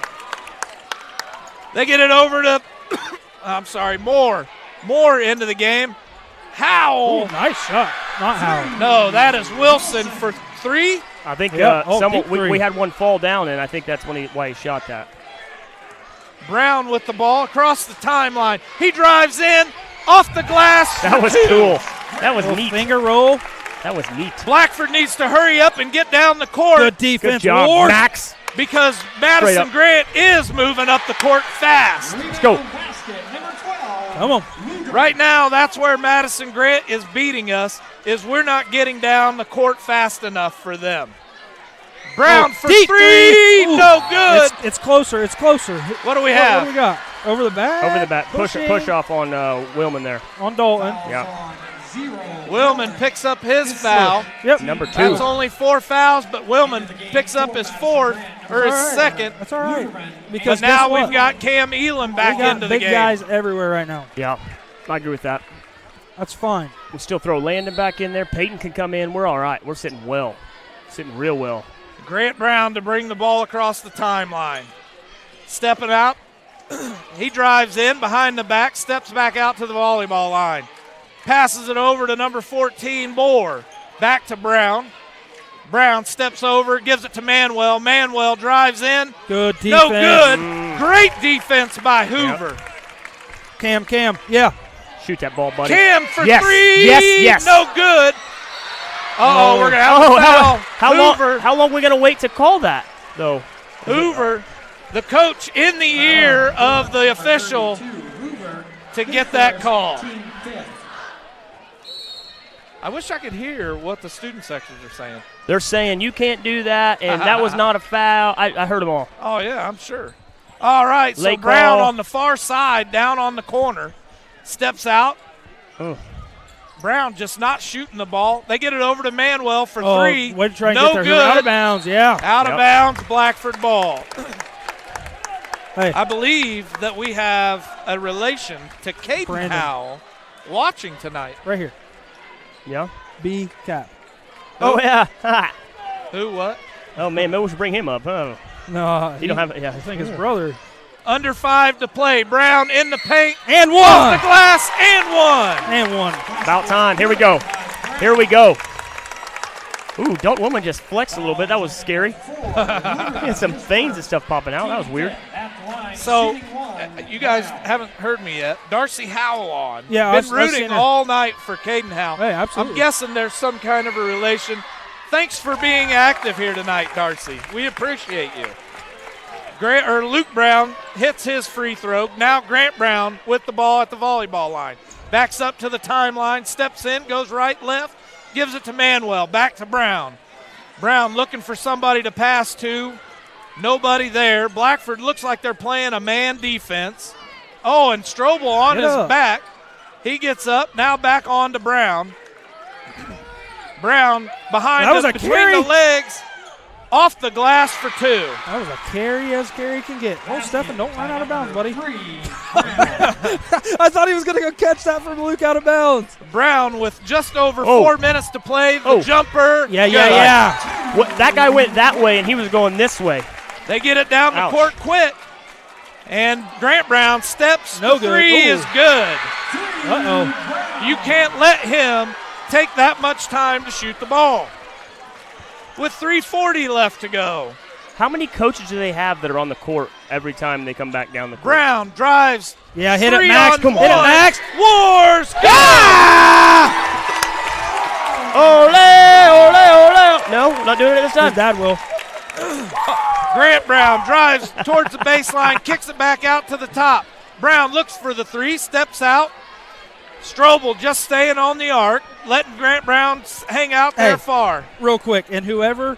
They get it over to, Moore. Moore into the game. Howell. Ooh, nice shot. Not Howell. No, that is Wilson for 3. I think Yep. someone deep three. we had one fall down, and I think that's why he shot that. Brown with the ball across the timeline. He drives in, off the glass. That was cool. That was neat. Finger roll. That was neat. Blackford needs to hurry up and get down the court. Good defense. Good job, Ward. Max. Because Straight Madison up. Grant is moving up the court fast. Let's go. Basket number 12. Come on. Right now, that's where Madison Grant is beating us, is we're not getting down the court fast enough for them. Brown for deep 3, Ooh. no good. It's closer. It's closer. What do we What have? do we got? Over the back. Over the back. Pushing Push off on Willman there. on Dalton. Yeah. Willman picks up his foul. Yep. Number 2. That's only 4 fouls, but Willman picks up his 4th, or his All right. 2nd. That's all right. Because But now guess what? we've got Cam Elam back we got into the big game. guys everywhere right now. Yeah. I agree with that. That's fine. We still throw Landon back in there. Peyton can come in. We're all right. We're sitting well. Sitting real well. Grant Brown to bring the ball across the timeline. Stepping out. He drives in behind the back, steps back out to the volleyball line. Passes it over to number 14, Moore. Back to Brown. Brown steps over, gives it to Manuel. Manuel drives in. Good defense. No good. Great defense by Hoover. Cam. Yeah. Shoot that ball, buddy. Cam for Yes. 3. Yes. No good. Uh-oh, we're going to have a foul. Hoover. How long are we going to wait to call that, though? Hoover, the coach in the ear of the official to get that call. I wish I could hear what the student sections are saying. They're saying you can't do that, and that was not a foul. I heard them all. Oh, yeah, I'm sure. All right, so Late Brown call. on the far side, down on the corner, steps out. Oh. Brown just not shooting the ball. They get it over to Manuel for 3. Way to try and no get there. good. Out of bounds. Yeah. Out of Yep. bounds, Blackford ball. Hey. I believe that we have a relation to Caden Brandon. Howell watching tonight. Right here. Yeah? B cap. Oh, yeah. Who, what? Oh, man, maybe we should bring him up. Huh? No. You don't have it. Yeah. I think his brother. Under 5 to play. Brown in the paint. And Off the one. glass and one. And one. About time. Here we go. Here we go. Ooh, Dalton Woman just flexed a little bit. That was scary. Had some veins and stuff popping out. That was weird. So, you guys haven't heard me yet. Darcy Howell on. Yeah, Been I've rooting seen it. all night for Caden Howell. Hey, absolutely. I'm guessing there's some kind of a relation. Thanks for being active here tonight, Darcy. We appreciate you. Luke Brown hits his free throw. Now Grant Brown with the ball at the volleyball line. Backs up to the timeline, steps in, goes right, left, gives it to Manuel. Back to Brown. Brown looking for somebody to pass to. Nobody there. Blackford looks like they're playing a man defense. Oh, and Strobel on his back. He gets up, now back on to Brown. Brown behind That was a between carry. the legs. Off the glass for 2. That was a carry as carry can get. Oh, Stephen, don't run out of bounds, buddy. I thought he was going to go catch that from Luke out of bounds. Brown with just over Oh. 4 minutes to play. The Oh. jumper. Yeah. What, that guy went that way, and he was going this way. They get it down the Ouch. court quick. And Grant Brown steps. No The good. 3 Ooh. is good. Uh-oh. You can't let him take that much time to shoot the ball. With 3:40 left to go. How many coaches do they have that are on the court every time they come back down the court? Brown drives. Yeah, hit it, 3 Max. on Come on. one. Hit it, Max. Wars. Ole, ole, ole. No, not doing it this His time. dad will. Grant Brown drives towards the baseline, kicks it back out to the top. Brown looks for the 3, steps out. Strobel just staying on the arc, letting Grant Brown hang out there Hey. far. Real quick, and whoever,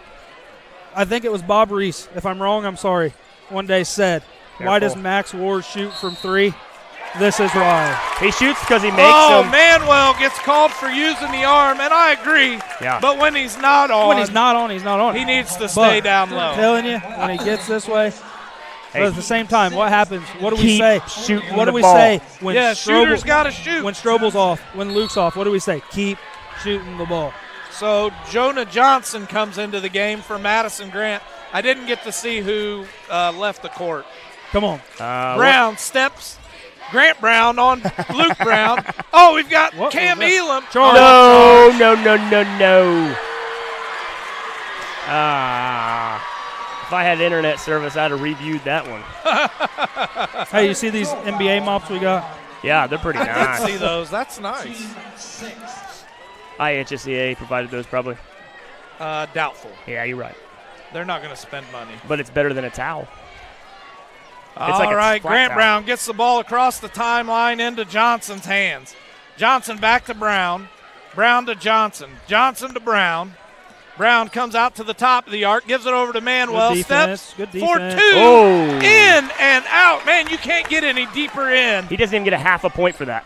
I think it was Bob Reese, if I'm wrong, I'm sorry, one day said, why does Careful. Max Ward shoot from 3? This is why. He shoots because he makes Oh, them. Manuel gets called for using the arm, and I agree. Yeah. But when he's not on, When he's not on, he's not on. he needs to stay But down low. I'm telling you, when he gets this way, Hey. but at the same time, what happens? What do we Keep say? shooting What the do we ball. say when Yeah, shooters Strobel, got to shoot. when Strobel's off, when Luke's off? What do we say? Keep shooting the ball. So Jonah Johnson comes into the game for Madison Grant. I didn't get to see who left the court. Come on. Brown steps. Grant Brown on Luke Brown. Oh, we've got Cam Elam. No. If I had internet service, I'd have reviewed that one. Hey, you see these NBA mops we got? Yeah, they're pretty I nice. did see those. That's nice. IHSEA provided those probably. Doubtful. Yeah, you're right. They're not going to spend money. But it's better than a towel. All right, Grant Brown gets the ball across the timeline into Johnson's hands. Johnson back to Brown. Brown to Johnson. Johnson to Brown. Brown comes out to the top of the arc, gives it over to Manuel. Steps Good for defense. 2. Oh. In and out. Man, you can't get any deeper in. He doesn't even get a half a point for that.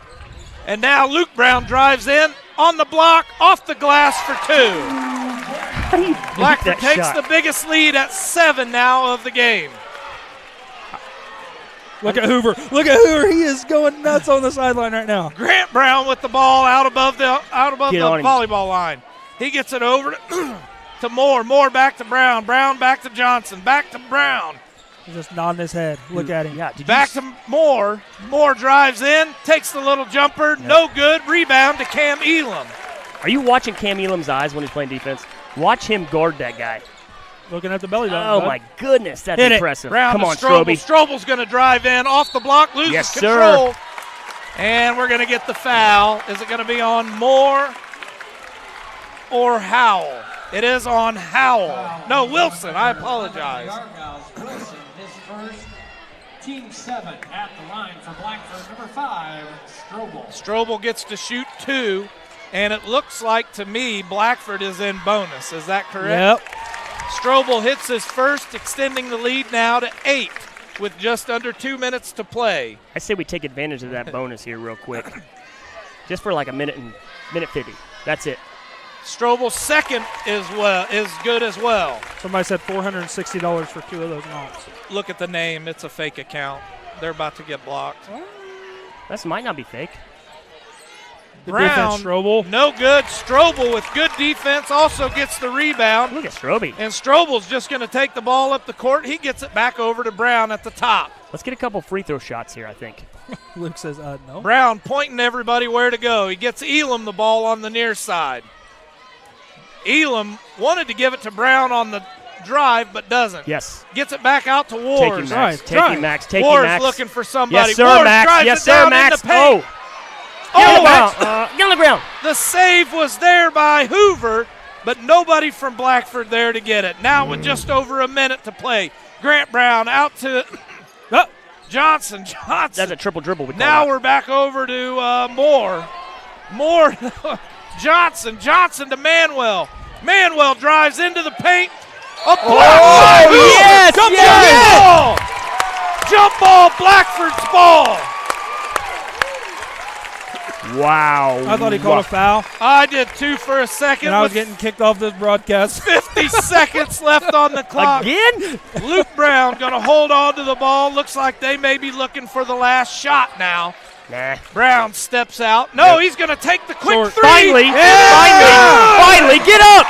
And now Luke Brown drives in on the block, off the glass for 2. Blackford takes the biggest lead at 7 now of the game. Look at Hoover. Look at Hoover. He is going nuts on the sideline right now. Grant Brown with the ball out above the on him. volleyball line. He gets it over to Moore. Moore back to Brown. Brown back to Johnson. Back to Brown. He's just nodding his head. Look at him. Yeah, Back to Moore. Moore drives in, takes the little jumper. Yep. No good. Rebound to Cam Elam. Are you watching Cam Elam's eyes when he's playing defense? Watch him guard that guy. Looking at the belly button. Oh, my goodness. That's impressive. Brown Come to on, Strobel. Stroby. Strobel's going to drive in off the block, loses Yes, control. sir. And we're going to get the foul. Is it going to be on Moore or Howell? It is on Howell. No, Wilson. I apologize. Wilson, his first. Team 7 at the line for Blackford. Number 5, Strobel. Strobel gets to shoot 2, and it looks like to me Blackford is in bonus. Is that correct? Yep. Strobel hits his first, extending the lead now to 8 with just under 2 minutes to play. I say we take advantage of that bonus here real quick. Just for like a minute 50. That's it. Strobel's second is good as well. Somebody said $460 for 2 of those mops. Look at the name. It's a fake account. They're about to get blocked. That might not be fake. Good Brown, defense, Strobel. no good. Strobel with good defense also gets the rebound. Look at Stroby. And Strobel's just going to take the ball up the court. He gets it back over to Brown at the top. Let's get a couple free throw shots here, I think. Luke says, no. Brown pointing everybody where to go. He gets Elam the ball on the near side. Elam wanted to give it to Brown on the drive, but doesn't. Yes. Gets it back out to Wars. Take him, Max. Wars looking for somebody. Yes, sir, Wars Max. drives Yes, it sir, down Max. in the paint. Get on the ground. The save was there by Hoover, but nobody from Blackford there to get it. Now with just over a minute to play, Grant Brown out to Johnson. That's a triple dribble. Now we're back over to Moore. Moore, Johnson to Manuel. Manuel drives into the paint. A block shot. Yes, Jump ball, Blackford's ball. Wow. I thought he called a foul. I did too for a second. And I was getting kicked off this broadcast. 50 seconds left on the clock. Again? Luke Brown going to hold on to the ball. Looks like they may be looking for the last shot now. Nah. Brown steps out. No, he's going to take the quick three. Finally. Get up.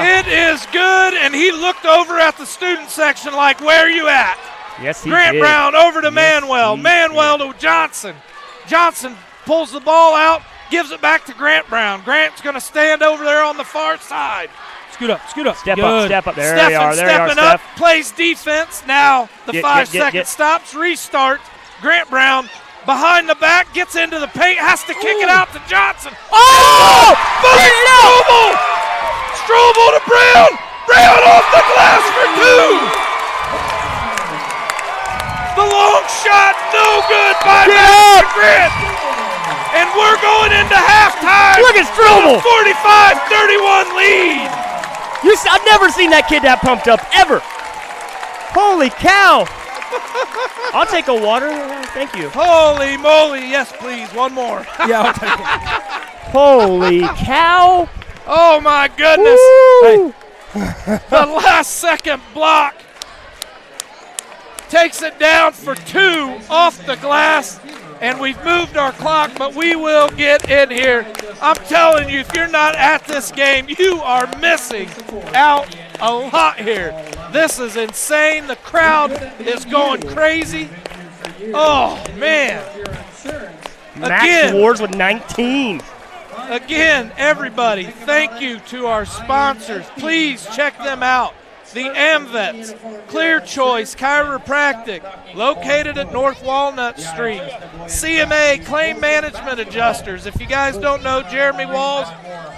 It is good, and he looked over at the student section like, where are you at? Yes, he Grant did. Brown over to Manuel. Manuel to Johnson. Johnson pulls the ball out, gives it back to Grant Brown. Grant's going to stand over there on the far side. Scoot up. Step Good. up. There Stepping you are, up, Steph. plays defense. Now the 5 second stops, restarts. Grant Brown behind the back, gets into the paint, has to kick it out to Johnson. Oh! Strobel to Brown. Brown off the glass for 2. The long shot, no good by Madison Grant. And we're going into halftime. Look at Strobel. 45-31 lead. I've never seen that kid that pumped up, ever. Holy cow. I'll take a water. Thank you. Holy moly. Yes, please. One more. Yeah, I'll take it. Holy cow. Oh, my goodness. Hey. The last second block takes it down for 2 off the glass. and we've moved our clock, but we will get in here. I'm telling you, if you're not at this game, you are missing out a lot here. This is insane. The crowd is going crazy. Oh, man. Max Wars with 19. Again, everybody, thank you to our sponsors. Please check them out. The AmVets, Clear Choice Chiropractic, located at North Walnut Street. CMA Claim Management Adjusters. If you guys don't know Jeremy Walls,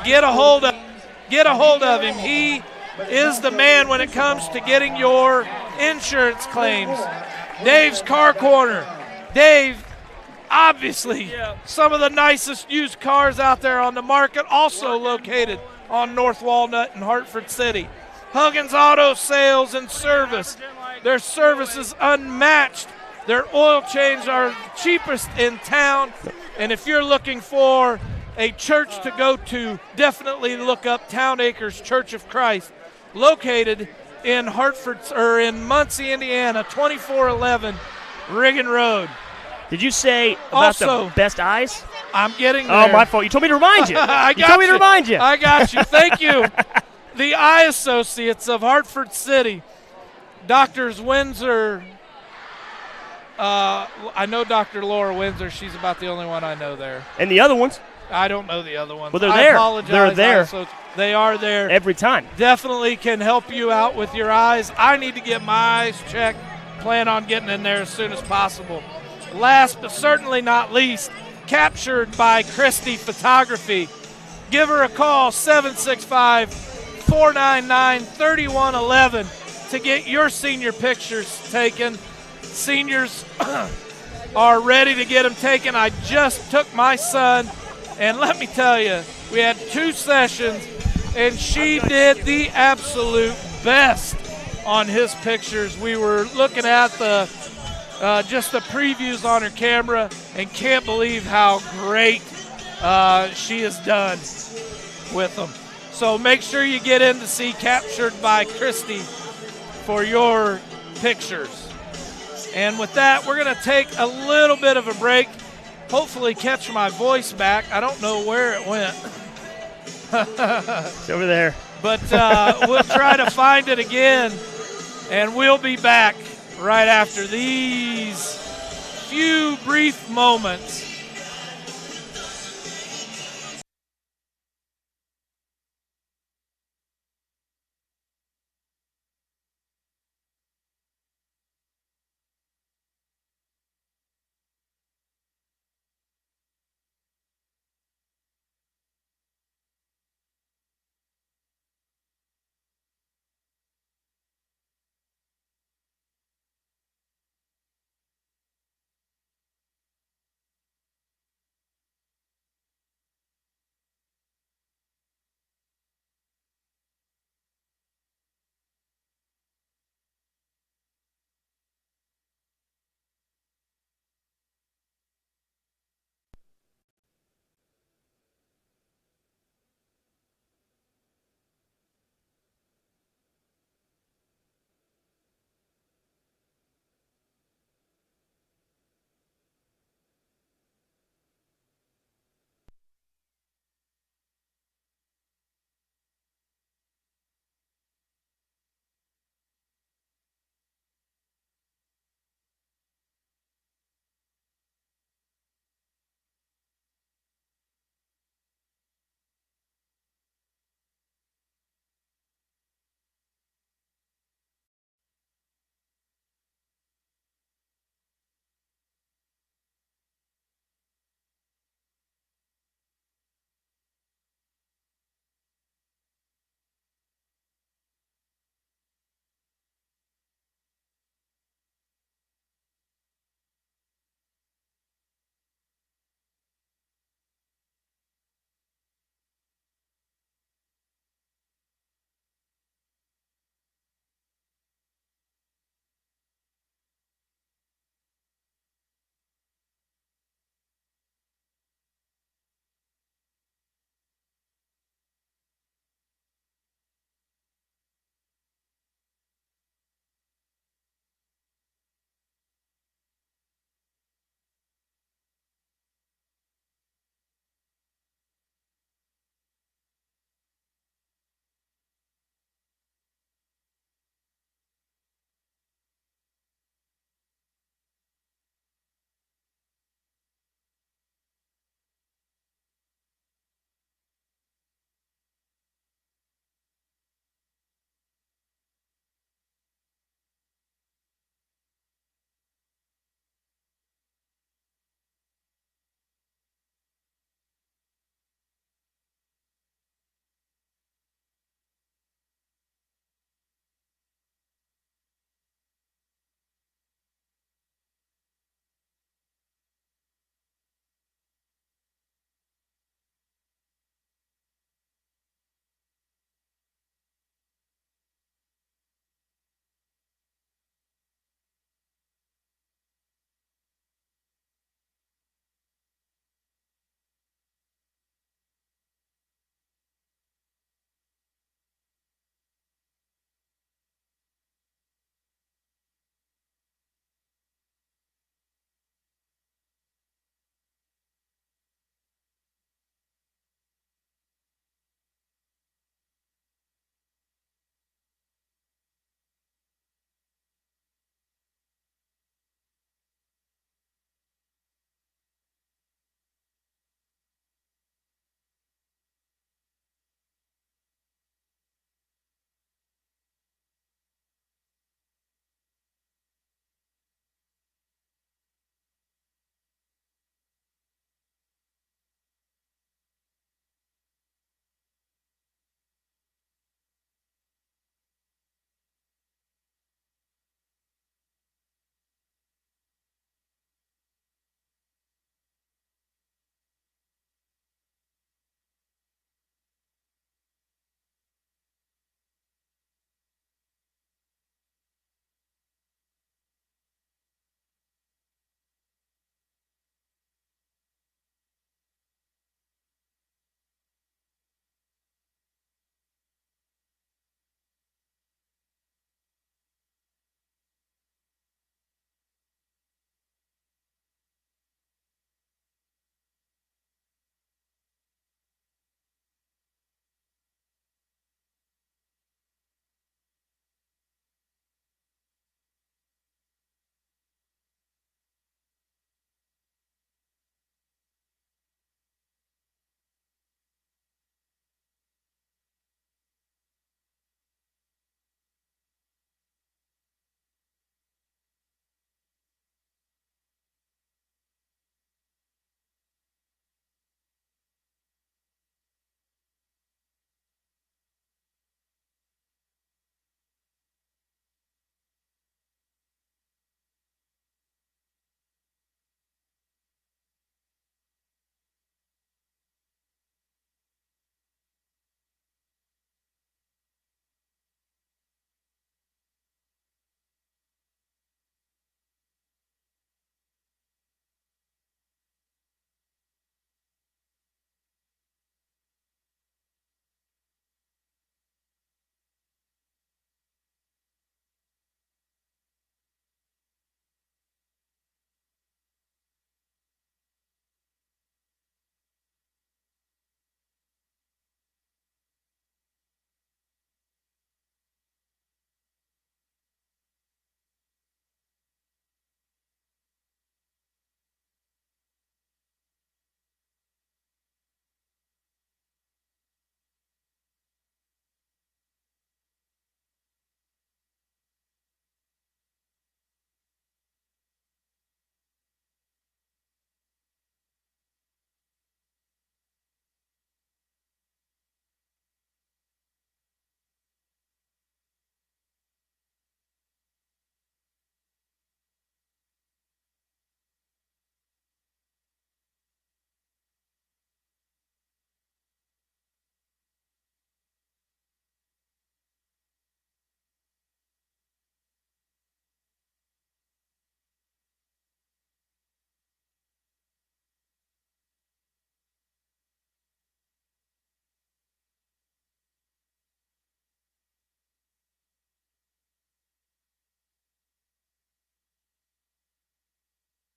get a hold of him. He is the man when it comes to getting your insurance claims. Dave's Car Corner. Dave, obviously, some of the nicest used cars out there on the market, also located on North Walnut in Hartford City. Huggins Auto Sales and Service. Their service is unmatched. Their oil changes are cheapest in town. And if you're looking for a church to go to, definitely look up Town Acres Church of Christ, located in Hartford or in Muncie, Indiana, 2411 Riggin Road. Did you say about Also, the best eyes? I'm getting there. Oh, my fault. You told me to remind you. I told me to remind you. I got you. Thank you. The Eye Associates of Hartford City. Doctors Windsor. I know Dr. Laura Windsor. She's about the only one I know there. And the other ones? I don't know the other ones. Well, they're I there. apologize. They're there. They are there. Every time. Definitely can help you out with your eyes. I need to get my eyes checked. Plan on getting in there as soon as possible. Last but certainly not least, captured by Christie Photography. Give her a call, 765-499-3111 to get your senior pictures taken. Seniors are ready to get them taken. I just took my son, and let me tell you, we had 2 sessions, and she did the absolute best on his pictures. We were looking at the just the previews on her camera and can't believe how great she has done with them. So make sure you get in to see Captured by Christie for your pictures. And with that, we're going to take a little bit of a break, hopefully catch my voice back. I don't know where it went. It's over there. But we'll try to find it again, and we'll be back right after these few brief moments.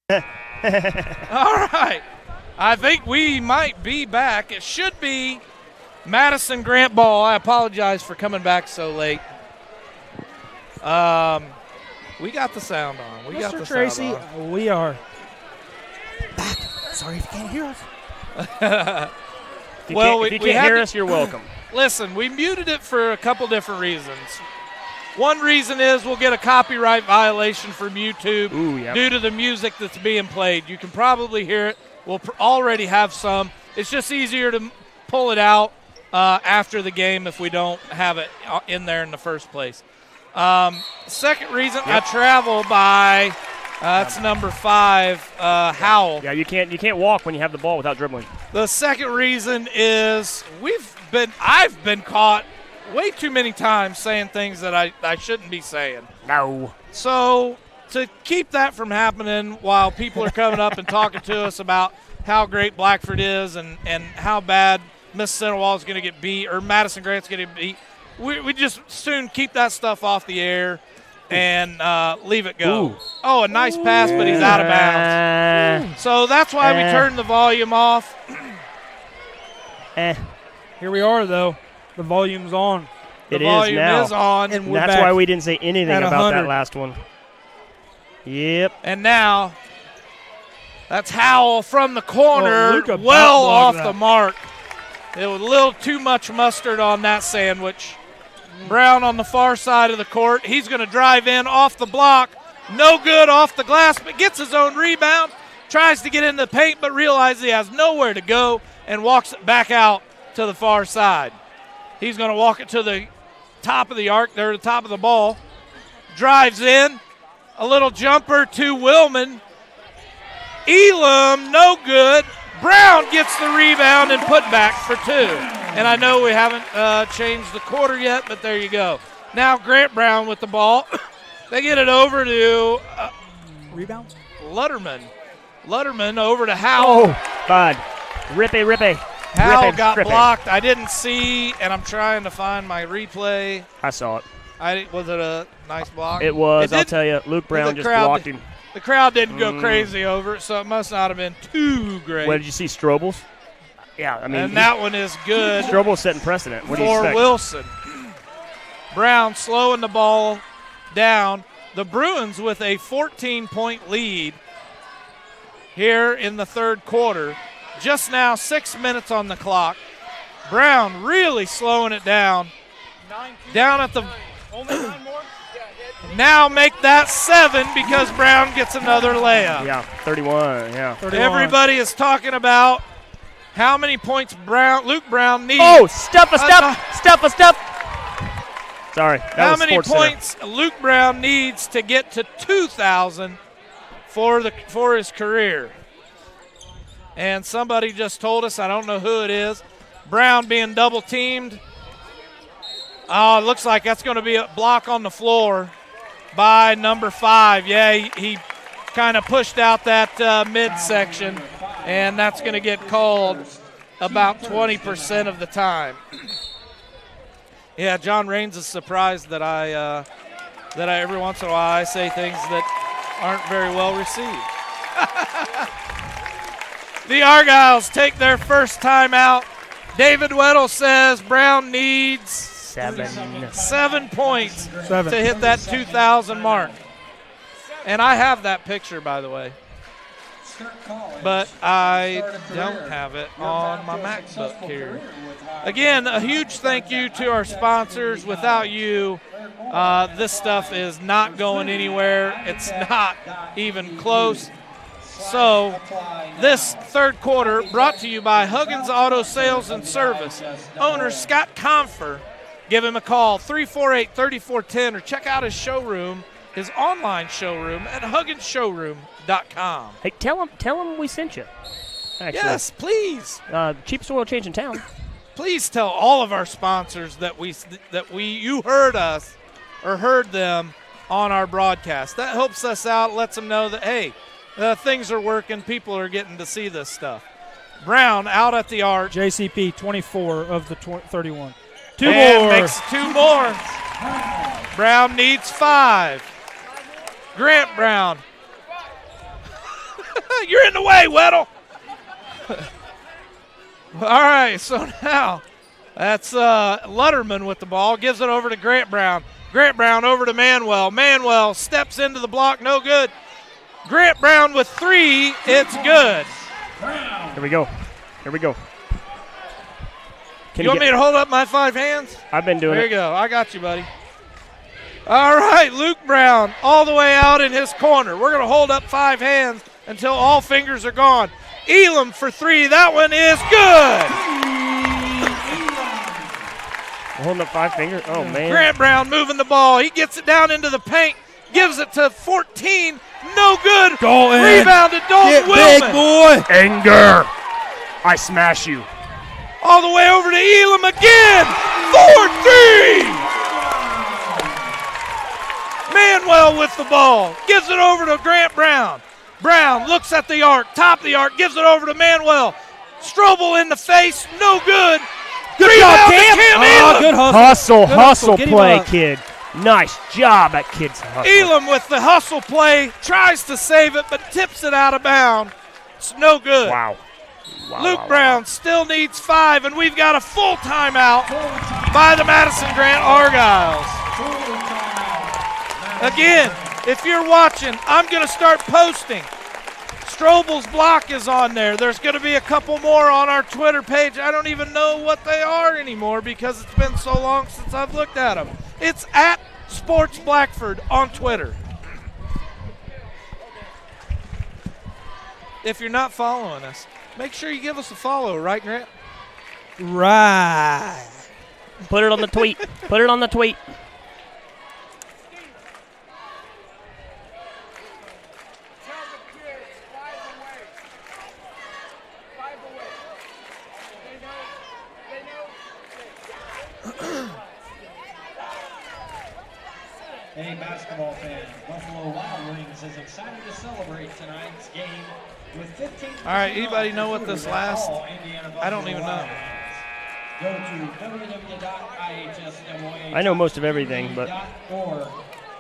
All right. I think we might be back. It should be Madison Grant ball. I apologize for coming back so late. We got the sound on. We got Mr. the Tracy, sound on. we are back. Sorry if you can't hear us. If you can't hear us, you're welcome. Listen, we muted it for a couple different reasons. One reason is we'll get a copyright violation from YouTube due to the music that's being played. You can probably hear it. We'll already have some. It's just easier to pull it out after the game if we don't have it in there in the first place. Second reason, I travel by that's number 5, Howell. Yeah, you can't walk when you have the ball without dribbling. The second reason is I've been caught way too many times saying things that I shouldn't be saying. No. So to keep that from happening while people are coming up and talking to us about how great Blackford is and how bad Miss Centerwall is going to get beat or Madison Grant's going to get beat, we just soon keep that stuff off the air and leave it go. Ooh. Oh, a nice pass, but he's out of bounds. So that's why we turned the volume off. Here we are, though. The volume's on. The volume is on. And we're That's back why we didn't say anything at about 100. that last one. Yep. And now that's Howell from the corner, Luka well off backblocked the that. mark. It was a little too much mustard on that sandwich. Brown on the far side of the court. He's going to drive in off the block. No good off the glass, but gets his own rebound. Tries to get in the paint, but realizes he has nowhere to go and walks it back out to the far side. He's going to walk it to the top of the arc, there, the top of the ball. Drives in. A little jumper to Willman. Elam, no good. Brown gets the rebound and put back for 2. And I know we haven't changed the quarter yet, but there you go. Now Grant Brown with the ball. They get it over to Rebound? Lutterman. Lutterman over to Howell. Oh, bud. Rippy. Howell got Griffin. blocked. I didn't see, and I'm trying to find my replay. I saw it. Was it a nice block? It was. I'll didn't- tell you, Luke Brown the just crowd- blocked him. The crowd didn't go crazy over it, so it must not have been too great. What, did you see Strobel's? Yeah, I mean. And that one is good Strobel's setting precedent. What do you for expect? Wilson. Brown slowing the ball down. The Bruins with a 14-point lead here in the third quarter. Just now 6 minutes on the clock. Brown really slowing it down. Down at the now make that 7 because Brown gets another layup. Yeah, 31, yeah. 31. Everybody is talking about how many points Luke Brown needs. Oh, stuff. Sorry, that How was many Sports Center. points Luke Brown needs to get to 2,000 for his career? And somebody just told us, I don't know who it is, Brown being double teamed. Oh, it looks like that's going to be a block on the floor by number 5. Yeah, he kind of pushed out that midsection, and that's going to get called about 20% of the time. Yeah, John Raines is surprised that I every once in a while I say things that aren't very well received. The Argyles take their first time out. David Weddle says Brown needs 7 points 7. to hit that 2,000 mark. And I have that picture, by the way. But I don't have it on my MacBook here. Again, a huge thank you to our sponsors. Without you, this stuff is not going anywhere. It's not even close. So this third quarter brought to you by Huggins Auto Sales and Service. Owner Scott Confer. Give him a call, 348-3410, or check out his showroom, his online showroom at hugginsshowroom.com. Hey, tell him we sent you. Actually. Yes, please. Cheapest oil change in town. Please tell all of our sponsors that you heard us or heard them on our broadcast. That helps us out, lets them know that, hey, things are working, people are getting to see this stuff. Brown out at the arc. JCP 24 of the 31. Two and more. makes 2 more. Brown needs 5. Grant Brown. You're in the way, Weddle. All right, so now that's Lutterman with the ball. Gives it over to Grant Brown. Grant Brown over to Manuel. Manuel steps into the block. No good. Grant Brown with 3. It's good. Here we go. You want me to hold up my 5 hands? I've been doing it. There you go. I got you, buddy. All right, Luke Brown all the way out in his corner. We're going to hold up 5 hands until all fingers are gone. Elam for 3. That one is good. Holding up 5 fingers. Oh, man. Grant Brown moving the ball. He gets it down into the paint. Gives it to 14. No good. Dalton. Rebounded. Dalton Get Willman. big, boy. Anger. I smash you. All the way over to Elam again. 4-3. Manuel with the ball. Gives it over to Grant Brown. Brown looks at the arc. Top of the arc. Gives it over to Manuel. Strobel in the face. No good. Good job, Rebound to Cam. Elam. Good hustle. Good Hustle Get him play, up. kid. Nice job at kid's hustle. Elam with the hustle play. Tries to save it, but tips it out of bounds. It's no good. Wow. Luke Brown still needs 5, and we've got a full timeout by the Madison Grant Argyles. Again, if you're watching, I'm going to start posting. Strobel's block is on there. There's going to be a couple more on our Twitter page. I don't even know what they are anymore because it's been so long since I've looked at them. It's at Sports Blackford on Twitter. If you're not following us, make sure you give us a follow, right, Grant? Right. Put it on the tweet. Put it on the tweet. Hey, basketball fans, Buffalo Wild Wings is excited to celebrate tonight's game with 15. All right, anybody know what this last? I don't even know. Go to www.ihswa. I know most of everything, but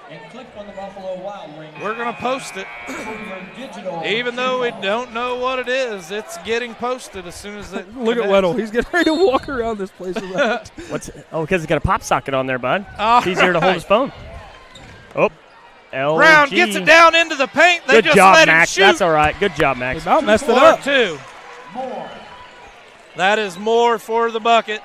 and click on the Buffalo Wild Wings. We're going to post it. for your digital Even though we don't know what it is, it's getting posted as soon as it Look at connects. Weddle. He's getting ready to walk around this place with that. what's because it's got a pop socket on there, bud. All It's easier to hold his phone. Oh, LG. Brown gets it down into the paint. They Good just job, let Max. him shoot. That's all right. Good job, He Max. about messed it up. 4-2. more. That is more for the bucket.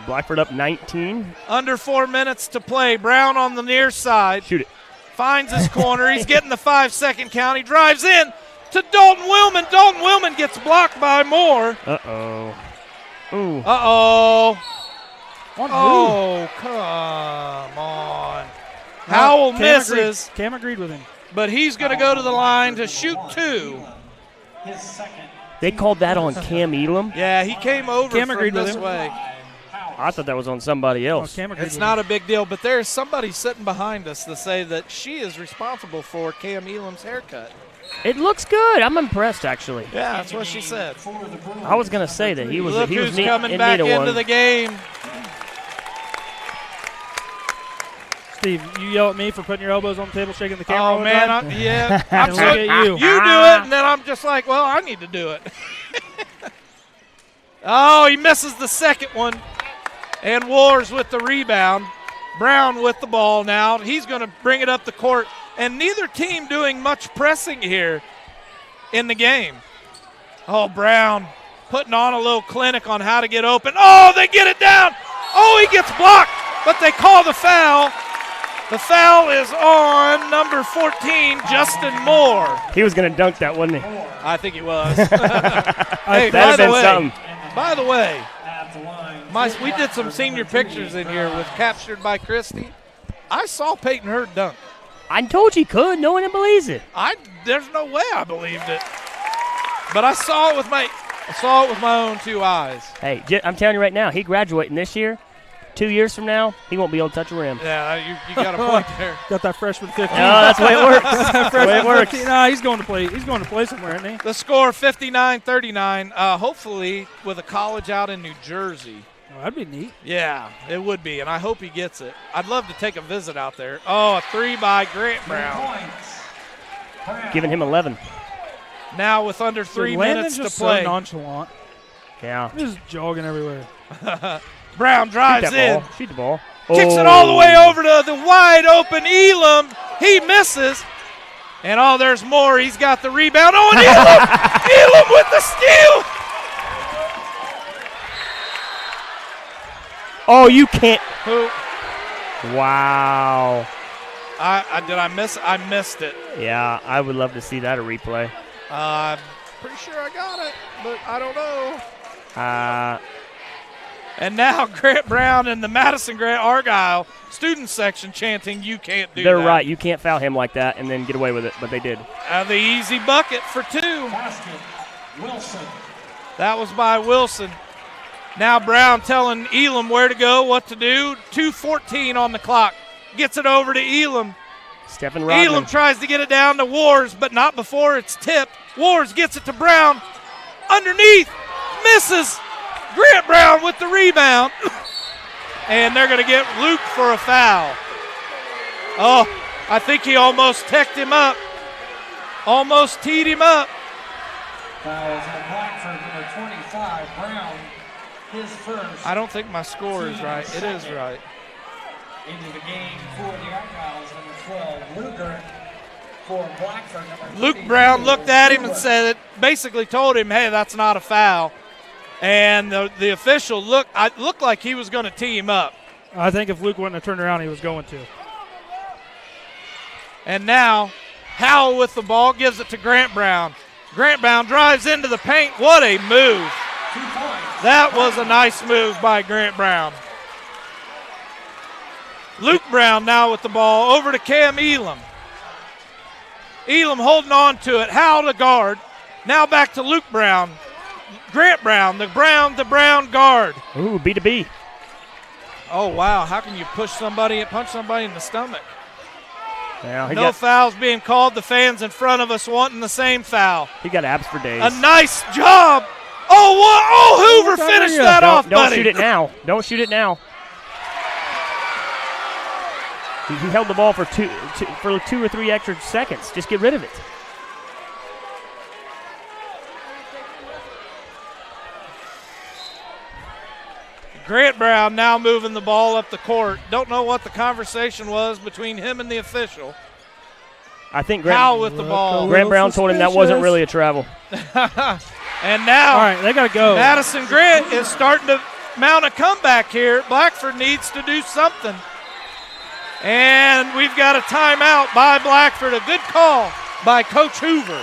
Blackford up 19. Under 4 minutes to play. Brown on the near side. Shoot it. Finds his corner. He's getting the 5-second count. He drives in to Dalton Willman. Dalton Willman gets blocked by Moore. Uh-oh. Ooh. Uh-oh. On Oh, come on. Howell misses, Cam agreed with him. but he's going to go to the line to shoot 2. His second. They called that on Cam Elam? Yeah, he came over Cam from agreed with this him. way. I thought that was on somebody Oh, else. Cam agreed It's with not him. a big deal, but there's somebody sitting behind us to say that she is responsible for Cam Elam's haircut. It looks good. I'm impressed, actually. Yeah, that's what she said. I was going to say that he was Look he was who's neat, coming in back need of into one. the game. Steve, you yell at me for putting your elbows on the table, shaking the camera all Oh, the man. time? Yeah. And look at you. You do it, and then I'm just like, well, I need to do it. Oh, he misses the second one. And Wars with the rebound. Brown with the ball now. He's going to bring it up the court. And neither team doing much pressing here in the game. Oh, Brown putting on a little clinic on how to get open. Oh, they get it down. Oh, he gets blocked, but they call the foul. The foul is on number 14, Justin Moore. He was going to dunk that, wasn't he? I think he was. Hey, That'd have been something. by the way, At the line. we did some senior pictures in here with Captured by Christie. I saw Peyton Hurd dunk. I told you he could. No one believes it. There's no way I believed it. But I saw it with my own 2 eyes. Hey, I'm telling you right now, he graduating this year. 2 years from now, he won't be able to touch a rim. Yeah, you got a point there. Got that freshman 15. No, that's the way it works. That's the way it works. 15. Nah, he's going to play. He's going to play somewhere, isn't he? The score 59-39. Hopefully with a college out in New Jersey. Oh, that'd be neat. Yeah, it would be, and I hope he gets it. I'd love to take a visit out there. Oh, a 3 by Grant Brown. Points. Giving him 11. Now with under 3 Landon's minutes to just play. so nonchalant. Yeah. Just jogging everywhere. Brown drives Shoot that in. ball. Shoot the ball. Kicks it Oh. all the way over to the wide open Elam. He misses. And there's more. He's got the rebound. Oh, and Elam with the steal. Oh, you can't. Who? Wow. Did I miss it? I missed it. Yeah, I would love to see that a replay. I'm pretty sure I got it, but I don't know. And now Grant Brown and the Madison Grant Argyle student section chanting, "You can't do that." They're right. You can't foul him like that and then get away with it, but they did. The easy bucket for 2. Basket, Wilson. That was by Wilson. Now Brown telling Elam where to go, what to do. 2:14 on the clock. Gets it over to Elam. Stephen Rodman. Elam tries to get it down to Wars, but not before it's tipped. Wars gets it to Brown. Underneath. Misses. Grant Brown with the rebound. And they're going to get Luke for a foul. Oh, I think he almost teched him up. Almost teed him up. Fouls on Blackford, number 25, Brown, his first. I don't think my score is right. It is right. Into the game for the Argyles, number 12, Luger. For Blackford, number Luke 32, Brown looked at him and said it, basically told him, hey, that's not a foul. And the official looked like he was going to tee him up. I think if Luke wouldn't have turned around, he was going to. And now Howell with the ball gives it to Grant Brown. Grant Brown drives into the paint. What a move. 2 points. That was a nice move by Grant Brown. Luke Brown now with the ball over to Cam Elam. Elam holding on to it. Howell to guard. Now back to Luke Brown. Grant Brown, the Brown guard. Ooh, B2B. Oh, wow. How can you punch somebody in the stomach? Yeah, No fouls being called. The fans in front of us wanting the same foul. he got abs for days. A nice job. Oh, what? Oh, Hoover finished that off, Don't buddy. shoot it now. Don't shoot it now. He held the ball for 2 or 3 extra seconds. Just get rid of it. Grant Brown now moving the ball up the court. Don't know what the conversation was between him and the official. I think Howell with the ball. Grant Brown told him that wasn't really a travel. And now All right, they got to go. Madison Grant is starting to mount a comeback here. Blackford needs to do something. And we've got a timeout by Blackford. A good call by Coach Hoover.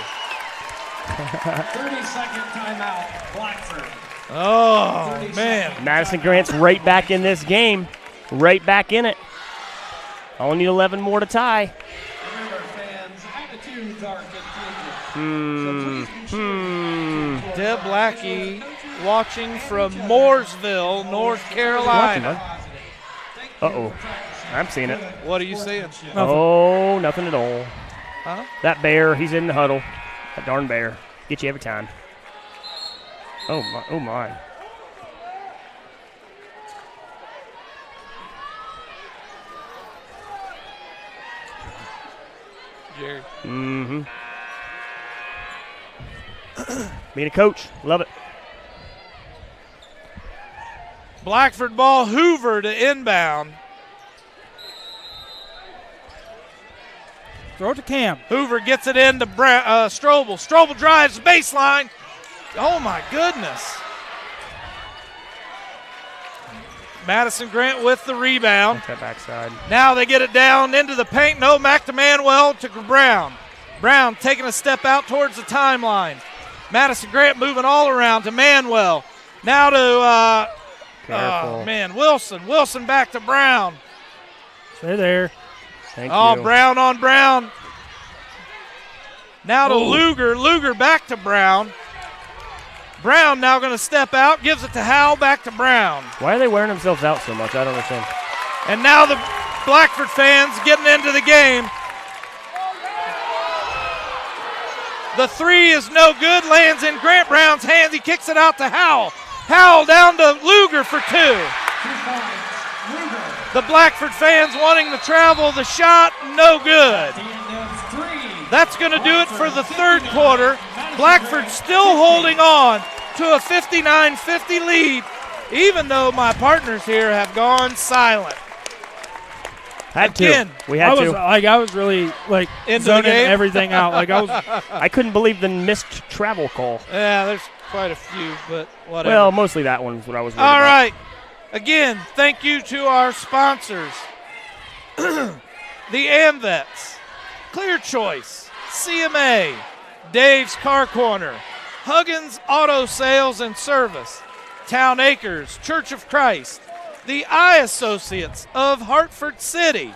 30-second timeout, Blackford. Oh, man. Madison Grant's right back in this game. Right back in it. Only need 11 more to tie. Remember, fans, attitudes are contagious. So please be sure to Deb Lackey watching from Mooresville, North Carolina. Uh-oh. I'm seeing it. What are you seeing? Oh, nothing at all. Huh? That bear, he's in the huddle. That darn bear. Get you every time. Oh, my. Oh, my. Jerry. Mm-hmm. Being a coach. Love it. Blackford ball, Hoover to inbound. Throw it to Cam. Hoover gets it into Strobel. Strobel drives baseline. Oh, my goodness. Madison Grant with the rebound. That backside. Now they get it down into the paint. No, back to Manuel to Brown. Brown taking a step out towards the timeline. Madison Grant moving all around to Manuel. Now to, Wilson. Wilson back to Brown. Stay there. Thank Oh, you. Brown on Brown. Now to Luger. Luger back to Brown. Brown now going to step out, gives it to Howell, back to Brown. Why are they wearing themselves out so much? I don't understand. And now the Blackford fans getting into the game. The three is no good, lands in Grant Brown's hands. He kicks it out to Howell. Howell down to Luger for 2. 2 points, Luger. The Blackford fans wanting to travel. The shot, no good. The end of 3. That's going to do it for the third quarter. Madison Blackford still holding on to a 59-50 lead, even though my partners here have gone silent. Again, We had to. I was really like Into the zoning game? everything out. Like I was. I couldn't believe the missed travel call. Yeah, there's quite a few, but whatever. Well, mostly that one was what I was worried All about. right. Again, thank you to our sponsors, the AMVETS, Clear Choice, CMA, Dave's Car Corner, Huggins Auto Sales and Service, Town Acres, Church of Christ, the Eye Associates of Hartford City,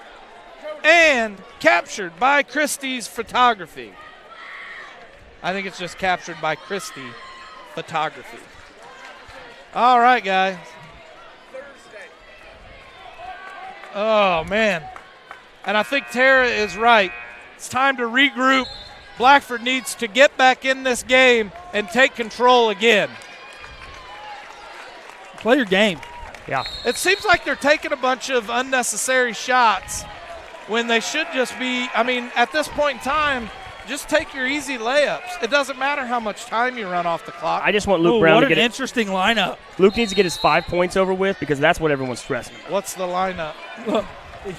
and Captured by Christie's Photography. I think it's just Captured by Christie Photography. All right, guys. Oh, man. And I think Tara is right. It's time to regroup. Blackford needs to get back in this game and take control again. Play your game. Yeah. It seems like they're taking a bunch of unnecessary shots when they should just be, I mean, at this point in time, just take your easy layups. It doesn't matter how much time you run off the clock. I just want Luke Ooh, Brown what to an get it. interesting lineup. Luke needs to get his 5 points over with because that's what everyone's stressing. What's the lineup?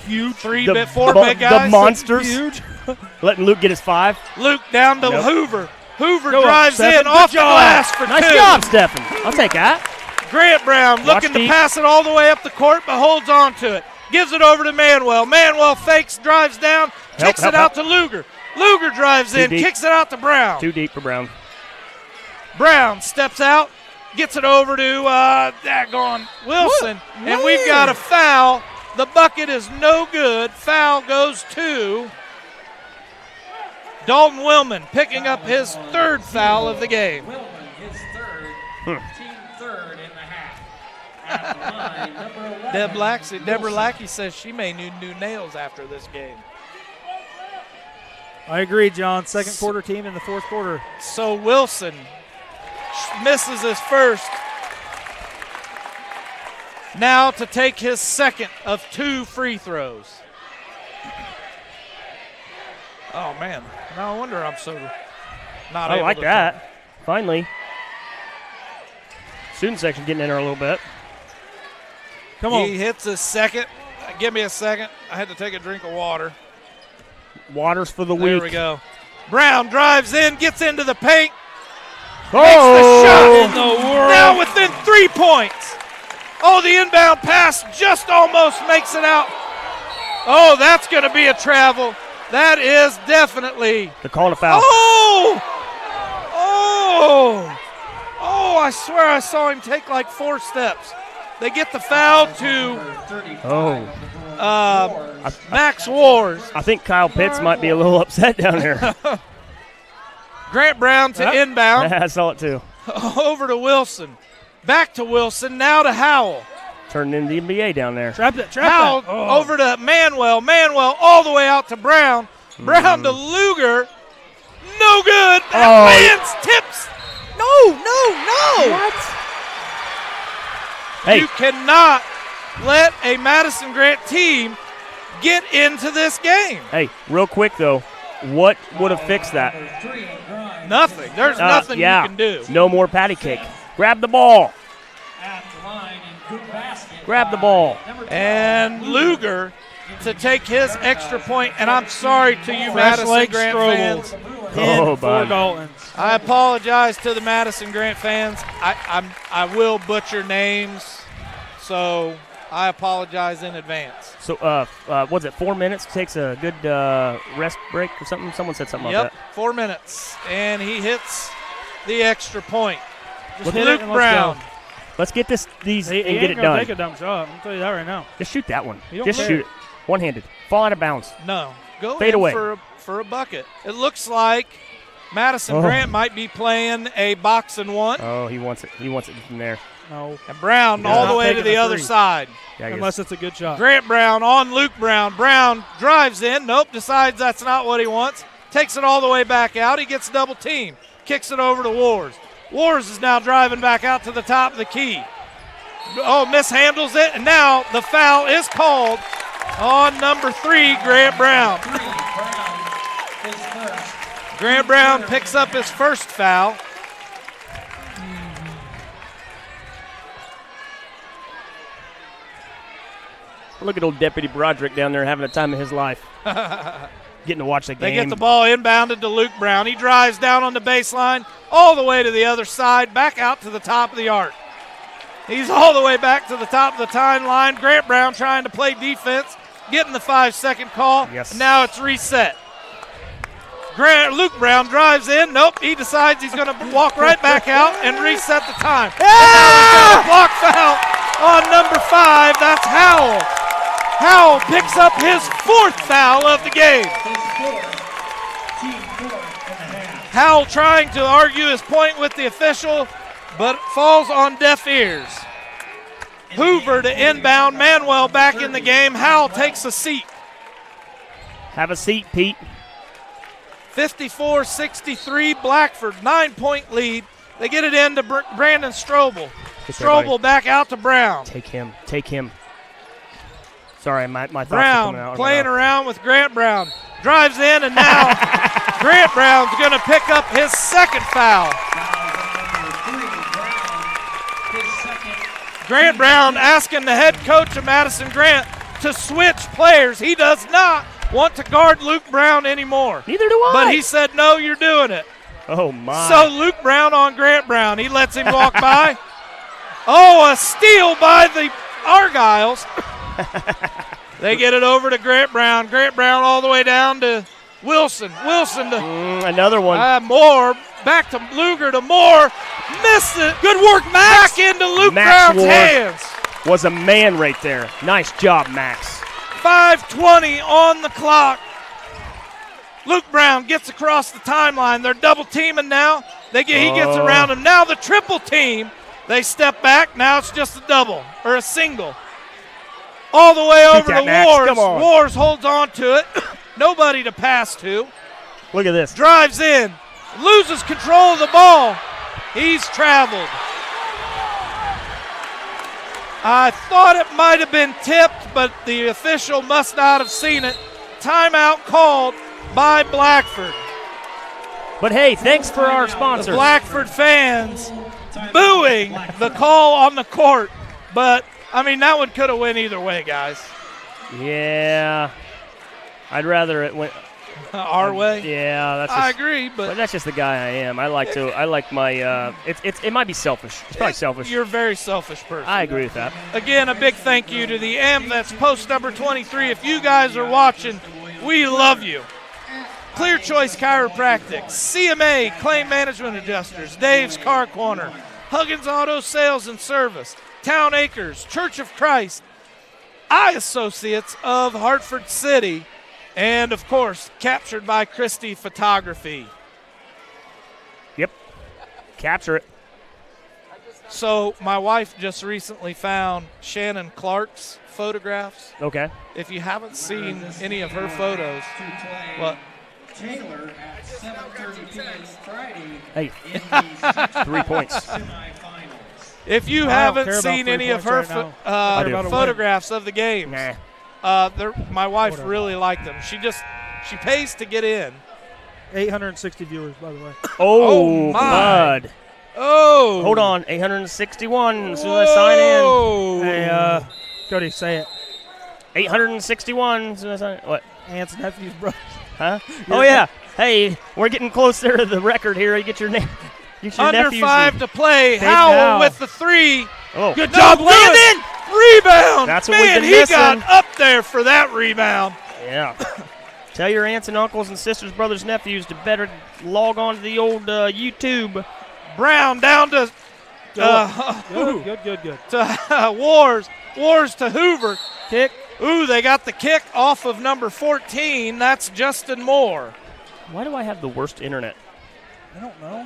Huge. 3-bit, 4-bit The guys? monsters. Huge. Letting Luke get his 5. Luke down to Nope. Hoover. Hoover Go up, drives Stephen. in Good off the job. glass for Nice 2. job, Stephen. I'll take that. Grant Brown looking to deep. pass it all the way up the court, but holds on to it. Gives it over to Manuel. Manuel fakes, drives down, kicks help, it out to Luger. Luger drives in, deep. kicks it out to Brown. Too deep for Brown. Brown steps out, gets it over to daggone Wilson, and we've got a foul. The bucket is no good. Foul goes to Dalton Willman, picking up his 3rd foul of the game. Willman, his 3rd, team 3rd in the half. At the line, number 11. Deborah Lackey says she may need new nails after this game. I agree, John. Second quarter team in the fourth quarter. So Wilson misses his first. Now to take his second of 2 free throws. Oh, man. No wonder I'm so not I able like to that. Finally. Student section getting in there a little bit. Come on. He hits his second. Give me a second. I had to take a drink of water. Waters for the There week. we go. Brown drives in, gets into the paint. Oh! Makes the shot. Now within 3 points. Oh, the inbound pass just almost makes it out. Oh, that's going to be a travel. That is definitely. They're calling a foul. Oh! Oh! Oh, I swear I saw him take like 4 steps. They get the foul to Oh. Max Wars. I think Kyle Pitts might be a little upset down there. Grant Brown to inbound. I saw it too. Over to Wilson. Back to Wilson. Now to Howell. Turning into the NBA down there. Trap that. Howell over to Manuel. Manuel all the way out to Brown. Brown to Luger. No good. Advance tips. No. What? Hey, You cannot let a Madison Grant team get into this game. hey, real quick though, what would have fixed that? Nothing. There's nothing yeah. you can do. No more patty cake. Grab the ball. At the line in good basket. Grab the ball. Number 12, And Luger to take his extra point. And I'm sorry to you, Fresh Madison leg Grant Strobel. fans. Oh, For bud. Dalton. I apologize to the Madison Grant fans. I will butcher names, so I apologize in advance. So, what's it? 4 minutes takes a good rest break or something. Someone said something Yep, about that. 4 minutes, and he hits the extra point. Just hit it Luke and let's Brown. go. Let's get these He and ain't get it gonna done. take a dumb shot. I'm telling you that right now. Just shoot that one. You don't Just care. shoot it. One-handed. Fall out of bounds. No, go Fade in away. for a bucket. It looks like Madison Oh. Grant might be playing a box and one, Oh, he wants it. He wants it from there. No, and Brown Yeah. all the Not way to taking the a other three. side. Yeah, I guess. unless it's a good shot. Grant Brown on Luke Brown. Brown drives in. Nope, decides that's not what he wants. Takes it all the way back out. He gets double teamed. Kicks it over to Wars. Wars is now driving back out to the top of the key. Oh, mishandles it, and now the foul is called on number 3, Grant Brown. Brown, his first. Grant Brown picks up his first foul. Look at old Deputy Broderick down there having the time of his life. Getting to watch the game. They get the ball inbounded to Luke Brown. He drives down on the baseline, all the way to the other side, back out to the top of the arc. He's all the way back to the top of the timeline. Grant Brown trying to play defense, getting the 5-second call. Yes. And now it's reset. Luke Brown drives in. Nope, he decides he's going to walk right back out and reset the time. And now he's got a block foul on number 5. That's Howell. Howell picks up his 4th foul of the game. Howell trying to argue his point with the official, but falls on deaf ears. Hoover to inbound. Manuel back in the game. Howell takes a seat. Have a seat, Pete. 54-63, Blackford, 9-point lead. They get it into Brandon Strobel. Get there, buddy. Strobel back out to Brown. Take him. Take him. Sorry, my thoughts are Brown coming out. playing around with Grant Brown. Drives in, and now Grant Brown's going to pick up his 2nd foul. Grant Brown asking the head coach of Madison Grant to switch players. He does not want to guard Luke Brown anymore. Neither do I. But he said, no, you're doing it. Oh, my. So Luke Brown on Grant Brown. He lets him walk by. Oh, a steal by the Argyles. They get it over to Grant Brown. Grant Brown all the way down to Wilson. Wilson to another one. Moore. Back to Luger to Moore. Missed it. Good work, Max. Back into Luke Max Brown's Ward hands. Was a man right there. Nice job, Max. 5:20 on the clock. Luke Brown gets across the timeline. They're double teaming now. He gets around him. Now the triple team. They step back. Now it's just a double or a single. All the way over to Max. Wars. Come on. Wars holds on to it. Nobody to pass to. Look at this. Drives in. Loses control of the ball. He's traveled. I thought it might have been tipped, but the official must not have seen it. Timeout called by Blackford. But hey, thanks for our sponsors. The Blackford fans booing the call on the court. But, I mean, that one could have went either way, guys. Yeah. I'd rather it went our way. Yeah, that's. Just, I agree, but that's just the guy I am. I like my. It might be selfish. It's probably selfish. You're a very selfish person. I agree with that. Again, a big thank you to the M. That's post number 23. If you guys are watching, we love you. Clear Choice Chiropractic, CMA Claim Management Adjusters, Dave's Car Corner, Huggins Auto Sales and Service, Town Acres, Church of Christ, I Associates of Hartford City, and, of course, captured by Christie Photography. Yep. Capture it. So my wife just recently found Shannon Clark's photographs. Okay. If you haven't seen any of her photos, what? Taylor at 7:30 p.m. Friday. Hey, 3 points. If you haven't seen any of her photographs of the games, my wife really liked them. She pays to get in. 860 viewers, by the way. Oh, my. bud. Oh. Hold on, 861 as soon as I sign in. Hey, Cody, say it. 861 as soon as I sign in. What? Aunts, nephews, brothers. Huh? Oh, yeah. Hey, we're getting closer to the record here. You get your name. Under 5 to play. Howell with the 3. Oh. Good job, Landon. Rebound. That's what Man, we've been missing. He got up there for that rebound. Yeah. Tell your aunts and uncles and sisters, brothers, nephews to better log on to the old YouTube. Brown down to Good. to Wars. Wars to Hoover. Kick. Ooh, they got the kick off of number 14. That's Justin Moore. Why do I have the worst internet? I don't know.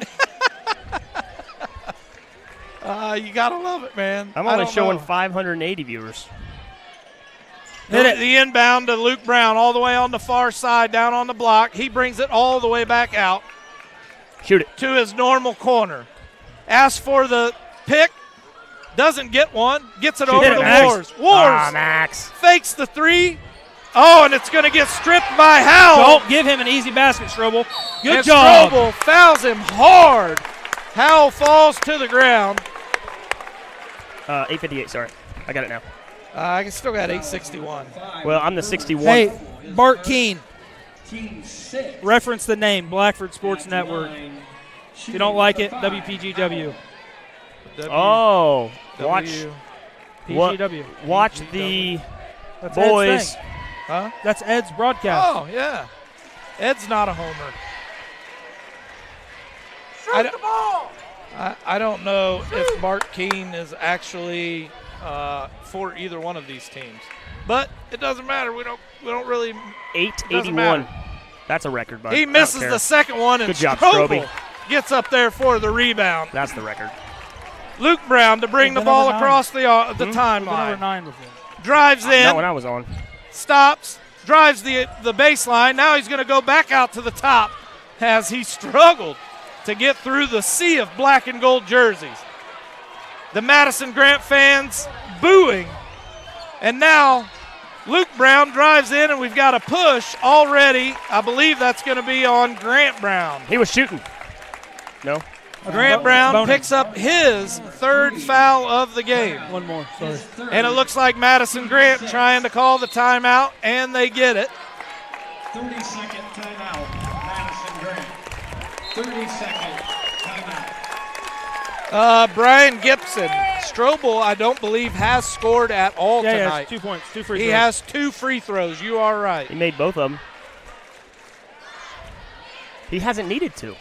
You got to love it, man. I'm only showing 580 viewers. The inbound to Luke Brown all the way on the far side, down on the block. He brings it all the way back out. Shoot it. To his normal corner. Asks for the pick. Doesn't get one. Gets it over to Wars. Wars Max. fakes the 3. Oh, and it's going to get stripped by Howell. Don't give him an easy basket, Strobel. Good and job. Strobel fouls him hard. Howell falls to the ground. 8:58, sorry. I got it now. I still got 8:61. Well, I'm the 61. Hey, Bart Keene, Team 6. reference the name, Blackford Sports Network. If you don't like it, WPGW. Oh, watch PGW. watch the That's boys. Ed's thing. Huh? That's Ed's broadcast. Oh, yeah. Ed's not a homer. I don't know if Bart Keene is actually for either one of these teams, but it doesn't matter. We don't really. 881. That's a record, bud. He misses the second one, and Good job, Strobel Stroby. gets up there for the rebound. That's the record. Luke Brown to bring the Been ball over 9. across the We've been over timeline. 9 before. Drives Not in, when I was on. stops, drives the baseline. Now he's going to go back out to the top as he struggled to get through the sea of black and gold jerseys. The Madison Grant fans booing. And now Luke Brown drives in, and we've got a push already. I believe that's going to be on Grant Brown. He was shooting. No? Grant Brown picks up his third foul of the game. One more, sorry. And it looks like Madison Grant trying to call the timeout, and they get it. 30-second timeout, Madison Grant. 30-second timeout. Brian Gibson. Strobel, I don't believe, has scored at all Yeah, tonight. 2 points, 2 free He throws. has 2 free throws. You are right. He made both of them. He hasn't needed to.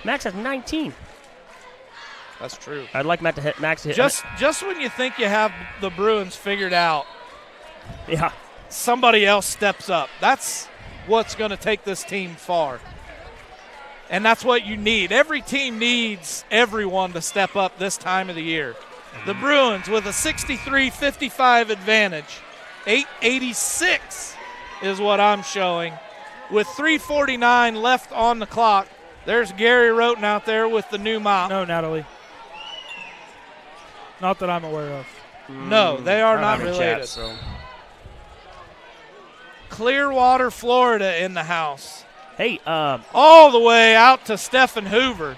Max has 19. That's true. I'd like Max to hit. Just when you think you have the Bruins figured out, Yeah. somebody else steps up. That's what's going to take this team far. And that's what you need. Every team needs everyone to step up this time of the year. The Bruins with a 63-55 advantage. 8:86 is what I'm showing. With 3:49 left on the clock. There's Gary Roten out there with the new mop. No, Natalie. Not that I'm aware of. No, they are not related. Clearwater, Florida in the house. Hey, All the way out to Stephen Hoover.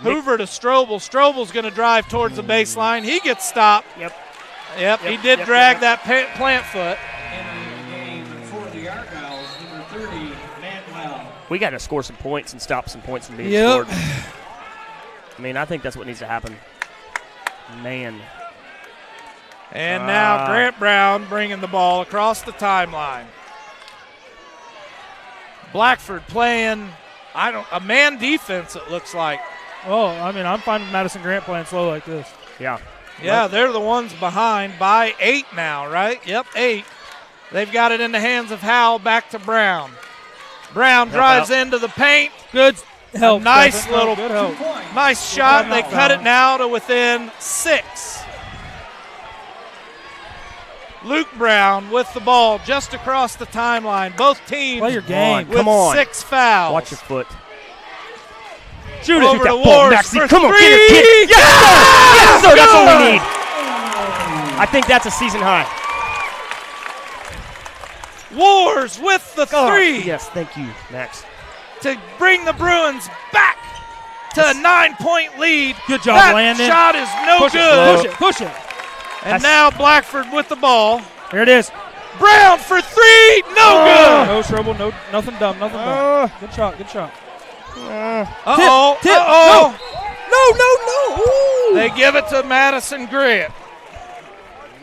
Hoover to Strobel. Strobel's going to drive towards the baseline. He gets stopped. Yep, he did drag that plant foot. Entering the game for the Argyles, number 30, Manuel. we got to score some points and stop some points from being Yep. scored. I mean, I think that's what needs to happen. Man. And now Grant Brown bringing the ball across the timeline. Blackford playing a man defense, it looks like. Oh, I mean, I'm fine with Madison Grant playing slow like this. Yeah. Yeah, they're the ones behind by 8 now, right? Yep, 8. They've got it in the hands of Howell, back to Brown. Brown drives into the paint. Good help. Nice Stephen. little- Good help. Nice shot. They Timeout, cut it Brown. now to within 6. Luke Brown with the ball just across the timeline. Both teams Play your game. with Come on. 6 fouls. Watch your foot. Shoot Over it. to that ball, Wars Maxie. for Come on, 3. get it, kid. Yes, Yes, sir, that's what we Good. need. I think that's a season high. Wars with the 3 Yes, thank you, Max. to bring the Bruins back to a 9-point lead. Good job, that Landon. shot is no Push good. it. Push it. And now Blackford with the ball. Here it is. Brown for 3. No good. No trouble. No, nothing dumb. Nothing dumb. Good shot. Good shot. Uh-oh. Tip. Uh-oh. No. They give it to Madison Grant.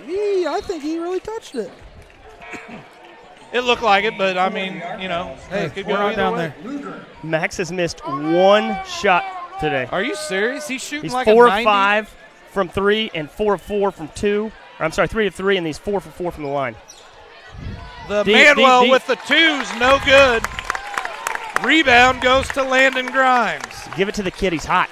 I think he really touched it. It looked like it, but I mean, hey, it could We're go not either down way. there. Max has missed one shot today. Are you serious? He's shooting He's like 4 a of 90? 5 from 3 and 4 of 4 from 2. Or, I'm sorry, 3 of 3, and he's 4 for 4 from the line. The Deep, Manuel deep. with the 2's no good. Rebound goes to Landon Grimes. Give it to the kid. He's hot.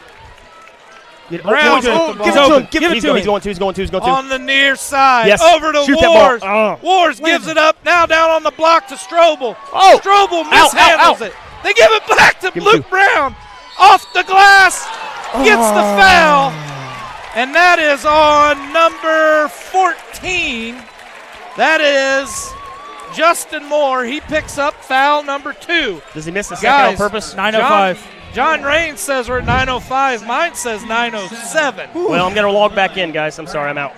Brown good. with the Give it ball to him. Give it He's to going, him. he's going to. He's going to. He's going to. on the near side. Yes. Over to Shoot that ball. Wars. Oh. Wars gives it up. Now down on the block to Strobel. Oh. Strobel Ow, mishandles ow. it. They give it back to Give it Luke to- Brown. Off the glass. Gets the foul. And that is on number 14. That is Justin Moore. He picks up foul number 2. Does he miss the second on Guys, purpose? 9:05. John Raines says we're at 9:05. Mine says 9:07. Well, I'm going to log back in, guys. I'm sorry, I'm out.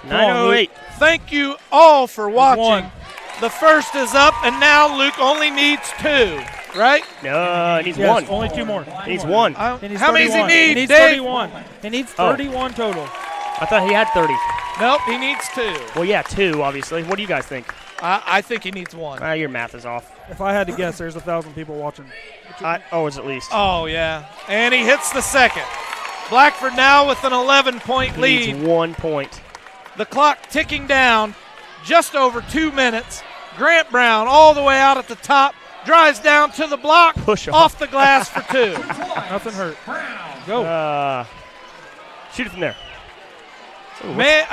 9:08. Thank you all for watching. One. The first is up, and now Luke only needs 2, right? No, he needs Yes, one. only 2 more. He needs one. He needs How many does he 31. need, He needs Dave? 31. He needs Oh. 31 total. I thought he had 30. Nope, he needs 2. Well, yeah, 2, obviously. What do you guys think? I think he needs 1. Your math is off. If I had to guess, there's 1,000 people watching. It's at least. Oh, yeah. And he hits the second. Blackford now with an 11-point He lead. needs 1 point. The clock ticking down, just over 2 minutes. Grant Brown all the way out at the top, drives down to the block, Push off the glass for 2. Nothing hurt. Go. Shoot it from there. Man,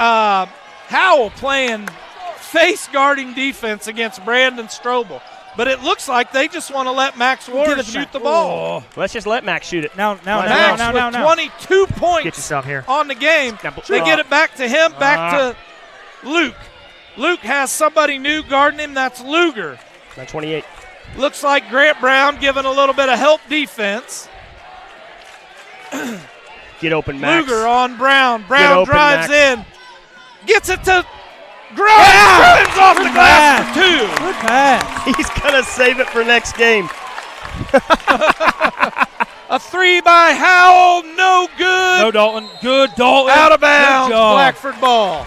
Howell playing face guarding defense against Brandon Strobel. But it looks like they just want to let Max Give Ward it to shoot Max. the ball. Let's just let Max shoot it. Now. Max with 22 Get points yourself here. on the game. Now, They get it back to him, back to Luke. Luke has somebody new guarding him. That's Luger. 28. Looks like Grant Brown giving a little bit of help defense. Get open, Max. Luger on Brown. Brown open, drives Max. in. Gets it to Grimes. Grimes off the glass for 2. Good pass. He's going to save it for next game. A 3 by Howell. No good. No, Dalton. Good, Dalton. Out of Good bounds. job. Blackford ball.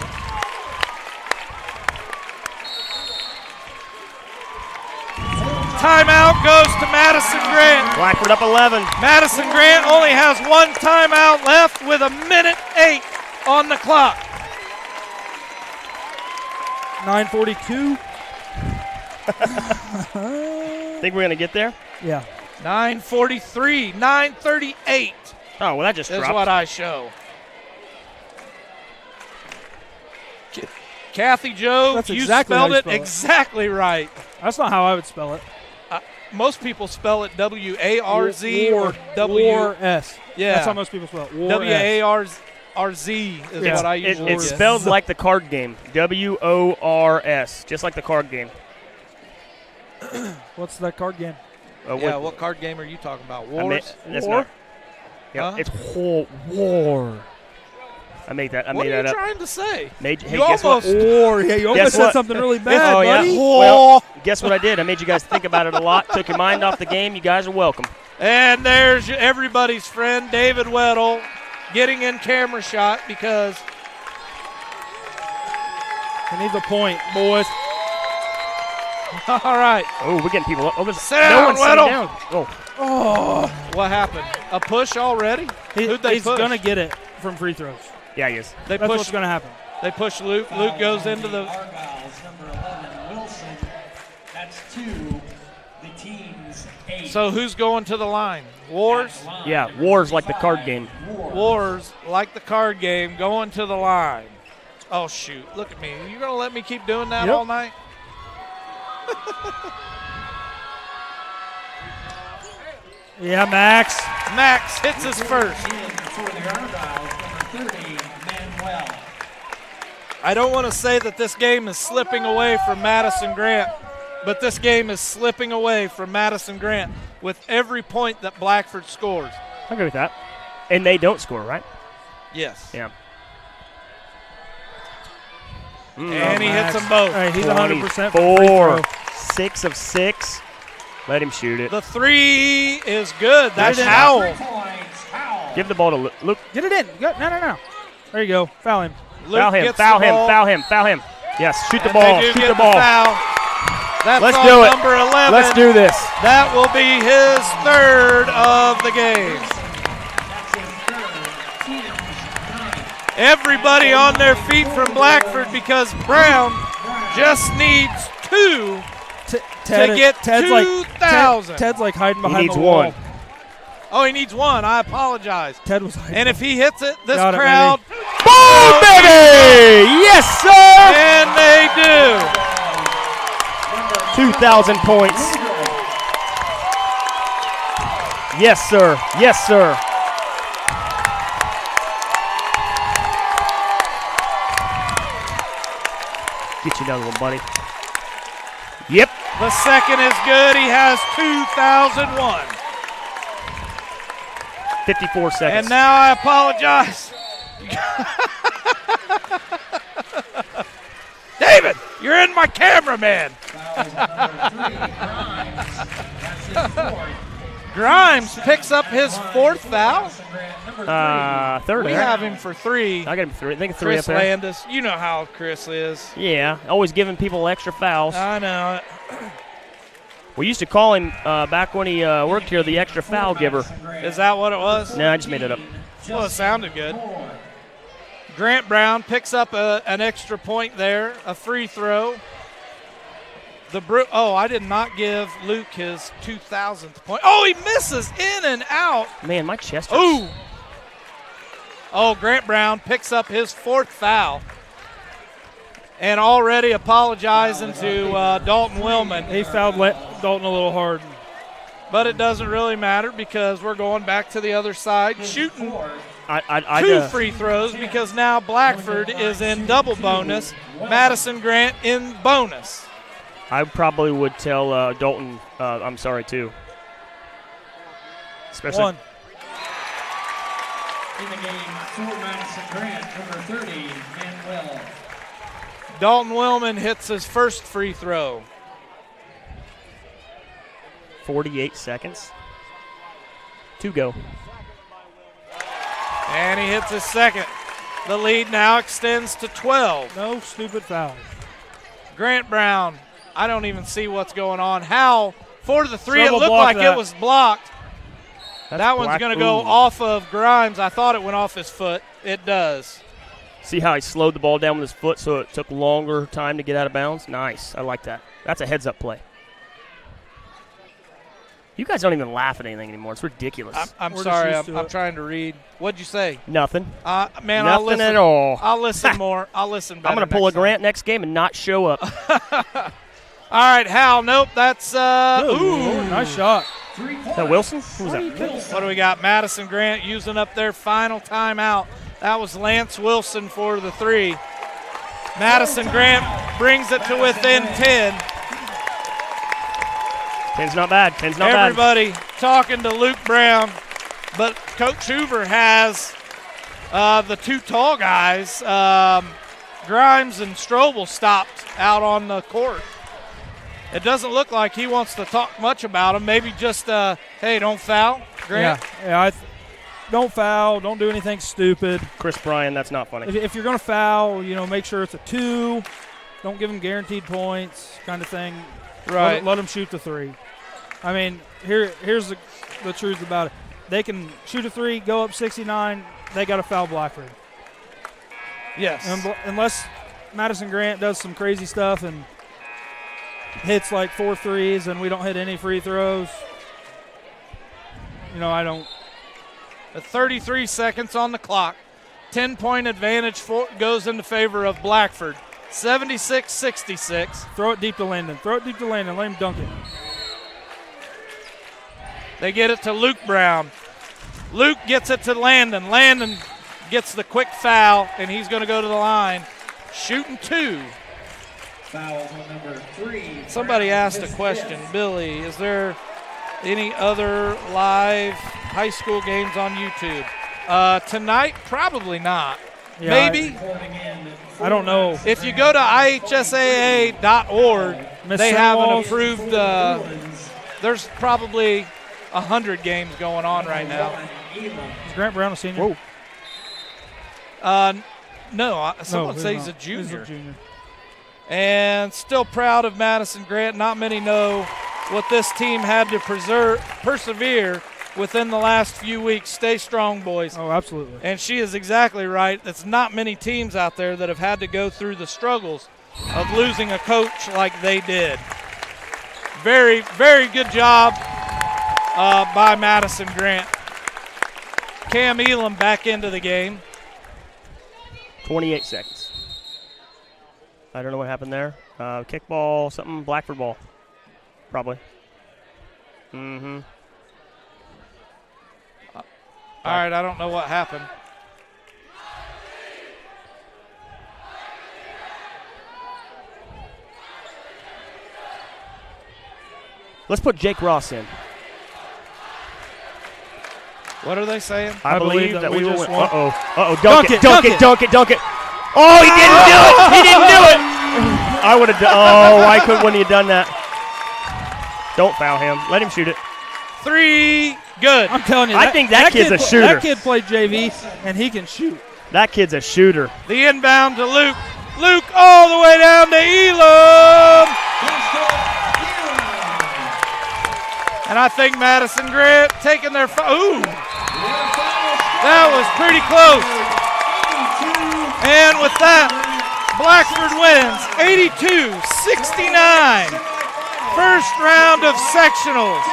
Timeout goes to Madison Grant. Blackford up 11. Madison Grant only has 1 timeout left with 1:08 on the clock. 9:42. Think we're going to get there? Yeah. 9:43, 9:38 Oh, well, that just is dropped. what I show. Kathy Joe, That's you exactly how spelled you it spell it. exactly right. That's not how I would spell it. Most people spell it W-A-R-Z or W. War S. Yeah. That's how most people spell it. War S. W-A-R-Z is Yeah. what I It, usually it's get. spelled like the card game. W-O-R-S. Just like the card game. What's that card game? Yeah, what card game are you talking about? Wars? That's War? not. Yeah, Huh? it's war. I made that. I What made are that you up. trying to say? Hey, You guess almost. what? War. Yeah, you almost Guess said what? something really bad, Oh, yeah. buddy. Well, guess what I did? I made you guys think about it a lot. Took your mind off the game. You guys are welcome. And there's everybody's friend, David Weddle, getting in camera shot because He needs a point, boys. all right. Oh, we're getting people up. Oh, Sit no down, one's sitting Weddle. down. Oh, What happened? A push already? Who'd they He's push? going to get it from free throws. yeah, he is. They That's push. what's going to happen. They push Luke. Luke goes into the. Argyle's number 11, Wilson. That's 2. The team's 8. So who's going to the line? Wars. Yeah, war's like the card game. Wars, like the card game, going to the line. Oh shoot! Look at me. You gonna let me keep doing that Yep. all night? Yeah, Max. Max hits his first. In for the Argyles, number 30, Manuel. I don't want to say that this game is slipping away from Madison Grant, but this game is slipping away from Madison Grant with every point that Blackford scores. I agree with that. And they don't score, right? Yes. Yeah. And he Max. hits them both. All right, he's 100% from free 24. throw. 6 of 6. Let him shoot it. The 3 is good. That's Get it in. Howell. 3 points, Howell. Give the ball to Luke. Get it in. No. There you go. Foul him. Luke Foul him. gets Foul the him. ball, Foul him. Foul him. Yes, shoot the and ball. they do Shoot get the ball. Foul. That's Let's on do it. number 11. Let's do this. That will be his 3rd of the game. That's his 3rd. Team's 9. Everybody on their feet from Blackford because Brown just needs 2 to get 2,000. Ted's like hiding behind needs the wall. one. Oh, he needs 1. I apologize. Ted was hiding. And if he hits it, this Got it, crowd, Boom, baby! Yes, sir! and they do. 2,000 points. Yes, sir. Yes, sir. Get you another one, buddy. Yep. The second is good. He has 2001. 54 seconds. And now I apologize. David, you're in my camera, man. Grimes picks up his fourth foul. Third. We have him for 3. I got him 3. I think 3 Chris up there. Landis. You know how Chris is. Yeah, always giving people extra fouls. I know. We used to call him, back when he worked here, the extra foul giver. Is that what it was? No, I just made it up. Well, it sounded good. Grant Brown picks up an extra point there, a free throw. I did not give Luke his 2000th point. Oh, he misses in and out. Man, my chest hurts. Ooh. Oh, Grant Brown picks up his 4th foul. And already apologizing to Dalton Willman. He fouled Dalton a little hard. But it doesn't really matter because we're going back to the other side, shooting I 2 free throws because now Blackford is in double bonus, Madison Grant in bonus. I probably would tell Dalton, I'm sorry, too. Especially. 1. In the game for Madison Grant, number 30, Manuel. Dalton Willman hits his first free throw. 48 seconds. 2 go. And he hits his second. The lead now extends to 12. No stupid fouls. Grant Brown, I don't even see what's going on. How for the 3, Trouble it looked block like that. it was blocked. That one's Black- going to go Ooh. off of Grimes. I thought it went off his foot. It does. See how he slowed the ball down with his foot so it took longer time to get out of bounds? Nice. I like that. That's a heads-up play. You guys don't even laugh at anything anymore. It's ridiculous. I'm We're just sorry. used to I'm it. trying to read. What'd you say? Nothing. Man, I'll Nothing listen. at all. I'll listen more. I'll listen better. I'm going to pull a next time. Grant next game and not show up. All right, Hal. Nope, that's ooh. Nice shot. Is that Wilson? Who was that? What do we got? Madison Grant using up their final timeout. That was Lance Wilson for the 3. Madison Grant brings it to within 10. 10's not bad. 10's not bad. Everybody talking to Luke Brown, but Coach Hoover has the 2 tall guys, Grimes and Strobel, stopped out on the court. It doesn't look like he wants to talk much about them. Maybe just, hey, don't foul, Grant. Yeah. Don't foul. Don't do anything stupid. Chris Bryan, that's not funny. If you're going to foul, make sure it's a 2. Don't give them guaranteed points, kind of thing. Right. Let them shoot the 3. I mean, here's the truth about it. They can shoot a 3, go up 69. They got to foul Blackford. Yes. Unless Madison Grant does some crazy stuff and hits like 4 threes and we don't hit any free throws. I don't. At 33 seconds on the clock. 10-point advantage goes into favor of Blackford. 76-66. Throw it deep to Landon. Let him dunk it. They get it to Luke Brown. Luke gets it to Landon. Landon gets the quick foul, and he's going to go to the line. Shooting 2. Fouls on number 3. Somebody asked a question. Billy, is there any other live high school games on YouTube? Tonight, probably not. Yeah, Maybe. I don't know. If you go to ihsaa.org, Miss they have an Sandwalls. approved. There's probably 100 games going on right now. Is Grant Brown a senior? Whoa. No, someone he's says he's not. a junior. He's a junior. And still proud of Madison Grant. Not many know what this team had to persevere within the last few weeks. Stay strong, boys. Oh, absolutely. And she is exactly right. There's not many teams out there that have had to go through the struggles of losing a coach like they did. Very, very good job by Madison Grant. Cam Elam back into the game. 28 seconds. I don't know what happened there. Kickball, something, Blackford ball. Probably. Mm-hmm. All right, I don't know what happened. Let's put Jake Ross in. What are they saying? I believe that we will just win. won. Uh-oh. Dunk it, dunk it. Dunk it. Oh, he didn't do it. He didn't do it. I would have done. Oh, why wouldn't he have done that? Don't foul him. Let him shoot it. 3, good. I'm telling you, I think that kid's a shooter. That kid played JV, and he can shoot. That kid's a shooter. The inbound to Luke. Luke all the way down to Elam. And I think Madison Grant taking their ooh. That was pretty close. And with that, Blackford wins 82-69. First round of sectionals.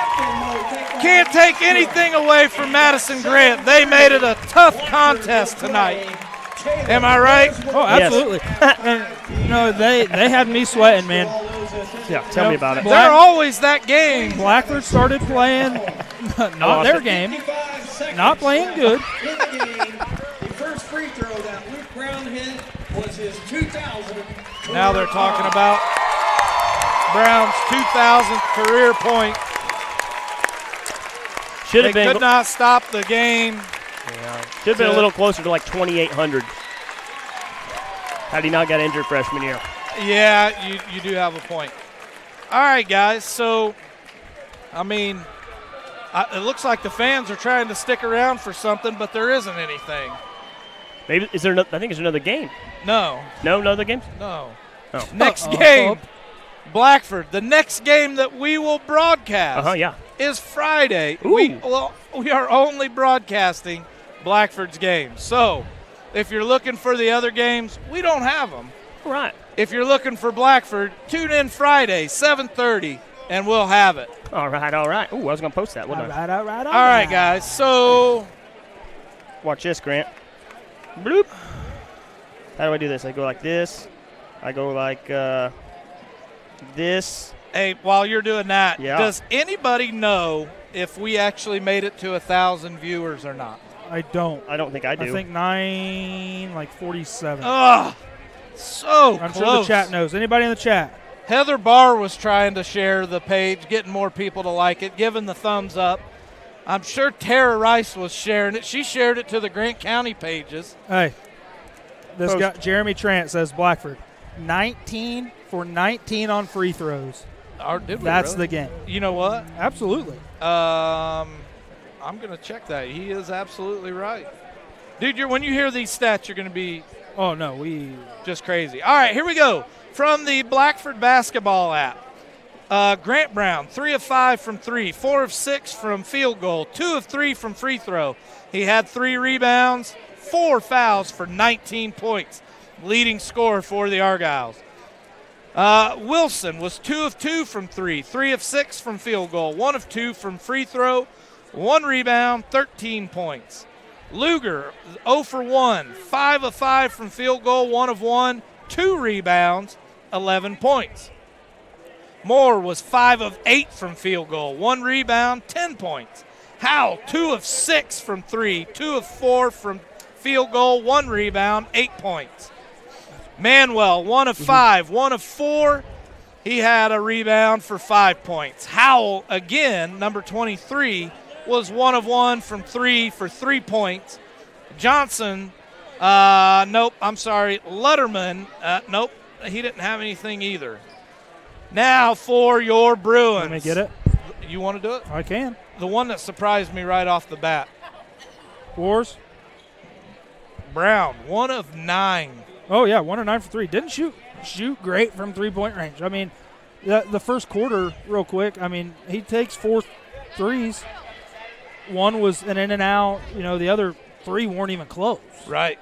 Can't take anything away from Madison Grant. They made it a tough contest tonight. Am I right? Oh, absolutely. And, they had me sweating, man. Yeah, tell me about it. They're always that game. Blackford started playing not their game, not playing good. The first free throw that Luke Brown hit was his 2000. Now they're talking about Brown's 2000th career point. Should They have been. could not stop the game. Should have been a little closer to like 2,800. Had he not got injured freshman year. Yeah, you do have a point. All right, guys. So, I mean, it looks like the fans are trying to stick around for something, but there isn't anything. Maybe is there? I think there's another game. No. No other games. No. Oh. Next game, Blackford. The next game that we will broadcast Yeah. is Friday. Ooh. We are only broadcasting Blackford's games. So, if you're looking for the other games, we don't have them. All right. If you're looking for Blackford, tune in Friday, 7:30, and we'll have it. All right. Ooh, I was gonna post that. All Wasn't I? right. All right, guys. So, Watch this, Grant. Bloop. How do I do this? I go like this. I go like this. hey, while you're doing that, Yeah. does anybody know if we actually made it to 1,000 viewers or not? I don't. I don't think I do. I think 947. Ugh, so I'm close. sure the chat knows. Anybody in the chat? Heather Barr was trying to share the page, getting more people to like it, giving the thumbs up. I'm sure Tara Rice was sharing it. She shared it to the Grant County pages. Hey, this Post. guy Jeremy Trant says Blackford 19 for 19 on free throws. Did we That's really? the game. You know what? Absolutely. I'm going to check that. He is absolutely right. Dude, when you hear these stats, you're going to be Oh no, we just crazy. All right, here we go. From the Blackford basketball app. Grant Brown, 3 of 5 from 3, 4 of 6 from field goal, 2 of 3 from free throw. He had 3 rebounds, 4 fouls for 19 points. Leading scorer for the Argyles. Wilson was 2 of 2 from 3, 3 of 6 from field goal, 1 of 2 from free throw, 1 rebound, 13 points. Luger, 0 for 1, 5 of 5 from field goal, 1 of 1, 2 rebounds, 11 points. Moore was 5 of 8 from field goal, 1 rebound, 10 points. Howell, 2 of 6 from 3, 2 of 4 from field goal, 1 rebound, 8 points. Manuel, 1 of 5, 1 of 4. He had a rebound for 5 points. Howell, again, number 23, was 1 of 1 from 3 for 3 points. Johnson, Lutterman, nope, he didn't have anything either. Now for your Bruins. let me get it. You want to do it? I can. The one that surprised me right off the bat. Wars. Brown, 1 of 9. Oh yeah, 1 of 9 for 3. Didn't shoot great from 3-point range. I mean, the first quarter, real quick. I mean, he takes 4 threes. 1 was an in and out. The other 3 weren't even close. Right.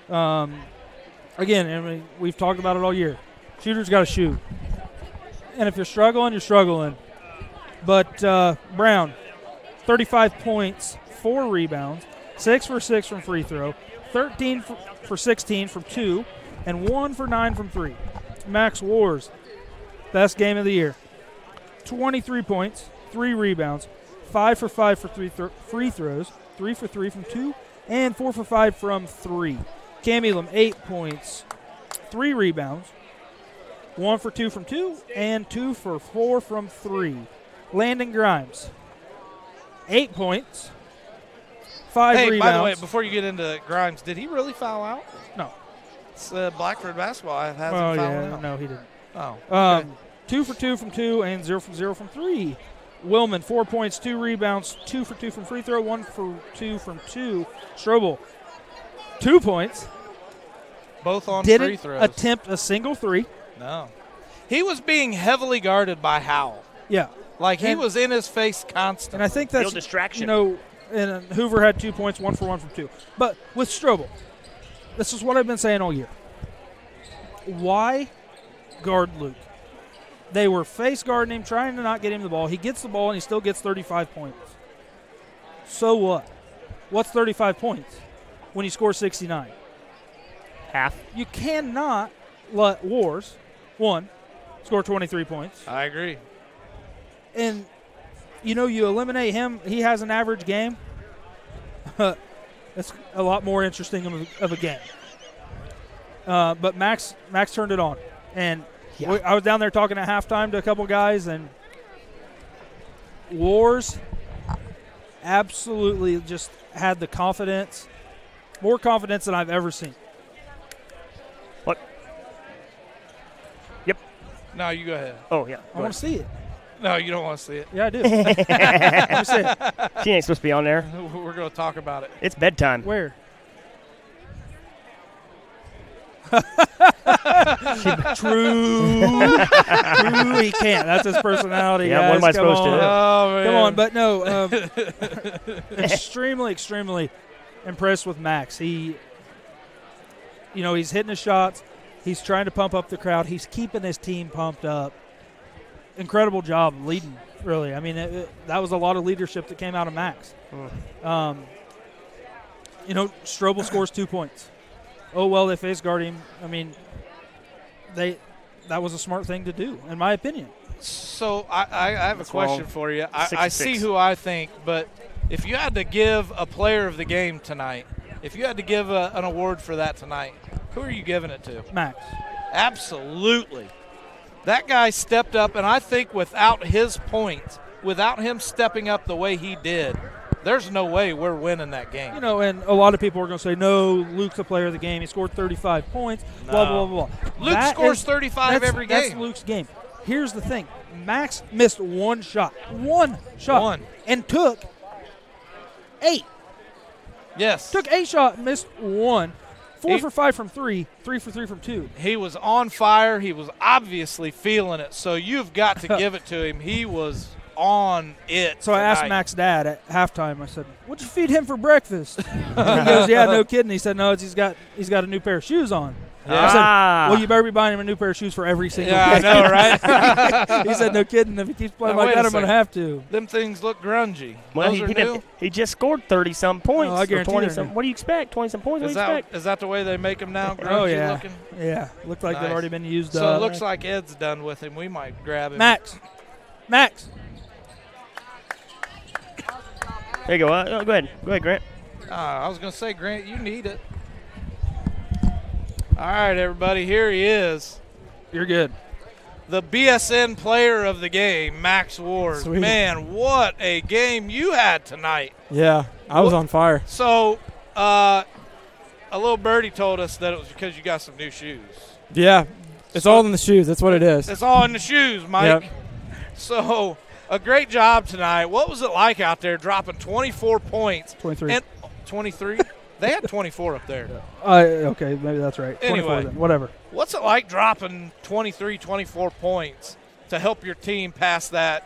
Again, I mean, we've talked about it all year. Shooters got to shoot. And if you're struggling, you're struggling. But Brown, 35 points, 4 rebounds, 6 for 6 from free throw, 13 for 16 from 2, and 1 for 9 from 3. Max Wars, best game of the year. 23 points, 3 rebounds, 5 for 5 for free throws, 3 for 3 from 2, and 4 for 5 from 3. Cam Elam, 8 points, 3 rebounds, 1 for 2 from 2, and 2 for 4 from 3. Landon Grimes, 8 points, 5 Hey, rebounds. by the way, before you get into Grimes, did he really foul out? No. It's Blackford basketball. It hasn't Oh, fouled yeah. out. No, he didn't. Oh, okay. 2 for 2 from 2 and 0 for 0 from 3. Willman, 4 points, 2 rebounds, 2 for 2 from free throw, 1 for 2 from 2. Strobel, 2 points. Both on free Didn't throws. attempt a single 3. No. He was being heavily guarded by Howell. Yeah. Like, he And- was in his face constantly. And I think that's, Real distraction. you know, and Hoover had 2 points, 1 for 1 from 2. But with Strobel, this is what I've been saying all year. Why guard Luke? They were face guarding him, trying to not get him the ball. He gets the ball, and he still gets 35 points. So what? What's 35 points when he scores 69? Half. You cannot let Wars, 1, score 23 points. I agree. And, you know, you eliminate him, he has an average game. It's a lot more interesting of a game. But Max turned it on. And I was down there talking at halftime to a couple guys, and Wars absolutely just had the confidence, more confidence than I've ever seen. What? Yep. No, you go ahead. Oh, yeah. I want to see it. No, you don't want to see it. Yeah, I do. Let me see it. She ain't supposed to be on there. We're going to talk about it. It's bedtime. Where? True. He can't. That's his personality. Yeah, guys. what am I Come supposed to on. do? Oh, man. Come on, but no, extremely impressed with Max. He's hitting his shots. He's trying to pump up the crowd. He's keeping his team pumped up. Incredible job leading, really. I mean, that was a lot of leadership that came out of Max. Strobel scores 2 points. Oh, well, they face guard him. I mean, that was a smart thing to do, in my opinion. So I have That's a question wrong. for you. I 6-6. see who I think, but if you had to give a player of the game tonight, if you had to give an award for that tonight, who are you giving it to? Max. Absolutely. That guy stepped up, and I think without his points, without him stepping up the way he did, there's no way we're winning that game. You know, and a lot of people are going to say, no, Luke's the player of the game. He scored 35 points, blah, blah, blah, blah. Luke scores 35 every game. That's Luke's game. Here's the thing. Max missed one shot. One. And took 8. Yes. Took 8 shots, missed 1. 4 for 5 from 3, 3 for 3 from 2. He was on fire. He was obviously feeling it, so you've got to give it to him. He was on it. So I asked Max's dad at halftime, I said, what'd you feed him for breakfast? And he goes, yeah, no kidding. He said, no, he's got a new pair of shoes on. I said, well, you better be buying him a new pair of shoes for every single Yeah, I game. know, right? He said, no kidding. If he keeps playing Now, like wait that, a I'm going to second. have to. Them things look grungy. Well, Those are new? he just scored 30-some points. Oh, I or guarantee 20-some. they're new. What do you expect? 20-some points? What do you expect? Is that the way they make them now, grungy Oh, yeah. looking? Yeah, looked like they've Nice. already been used So up. it looks like Ed's done with him. We might grab him. Max. There you go. Go ahead. Go ahead, Grant. I was going to say, Grant, you need it. All right, everybody, here he is. You're good. The BSN player of the game, Max Ward. Sweet. Man, what a game you had tonight. Yeah, I was on fire. So a little birdie told us that it was because you got some new shoes. Yeah, it's all in the shoes. That's what it is. It's all in the shoes, Mike. Yep. So a great job tonight. What was it like out there dropping 24 points? 23. And 23? They had 24 up there. Okay, maybe that's right. 24 Anyway. then. Whatever. What's it like dropping 23, 24 points to help your team pass that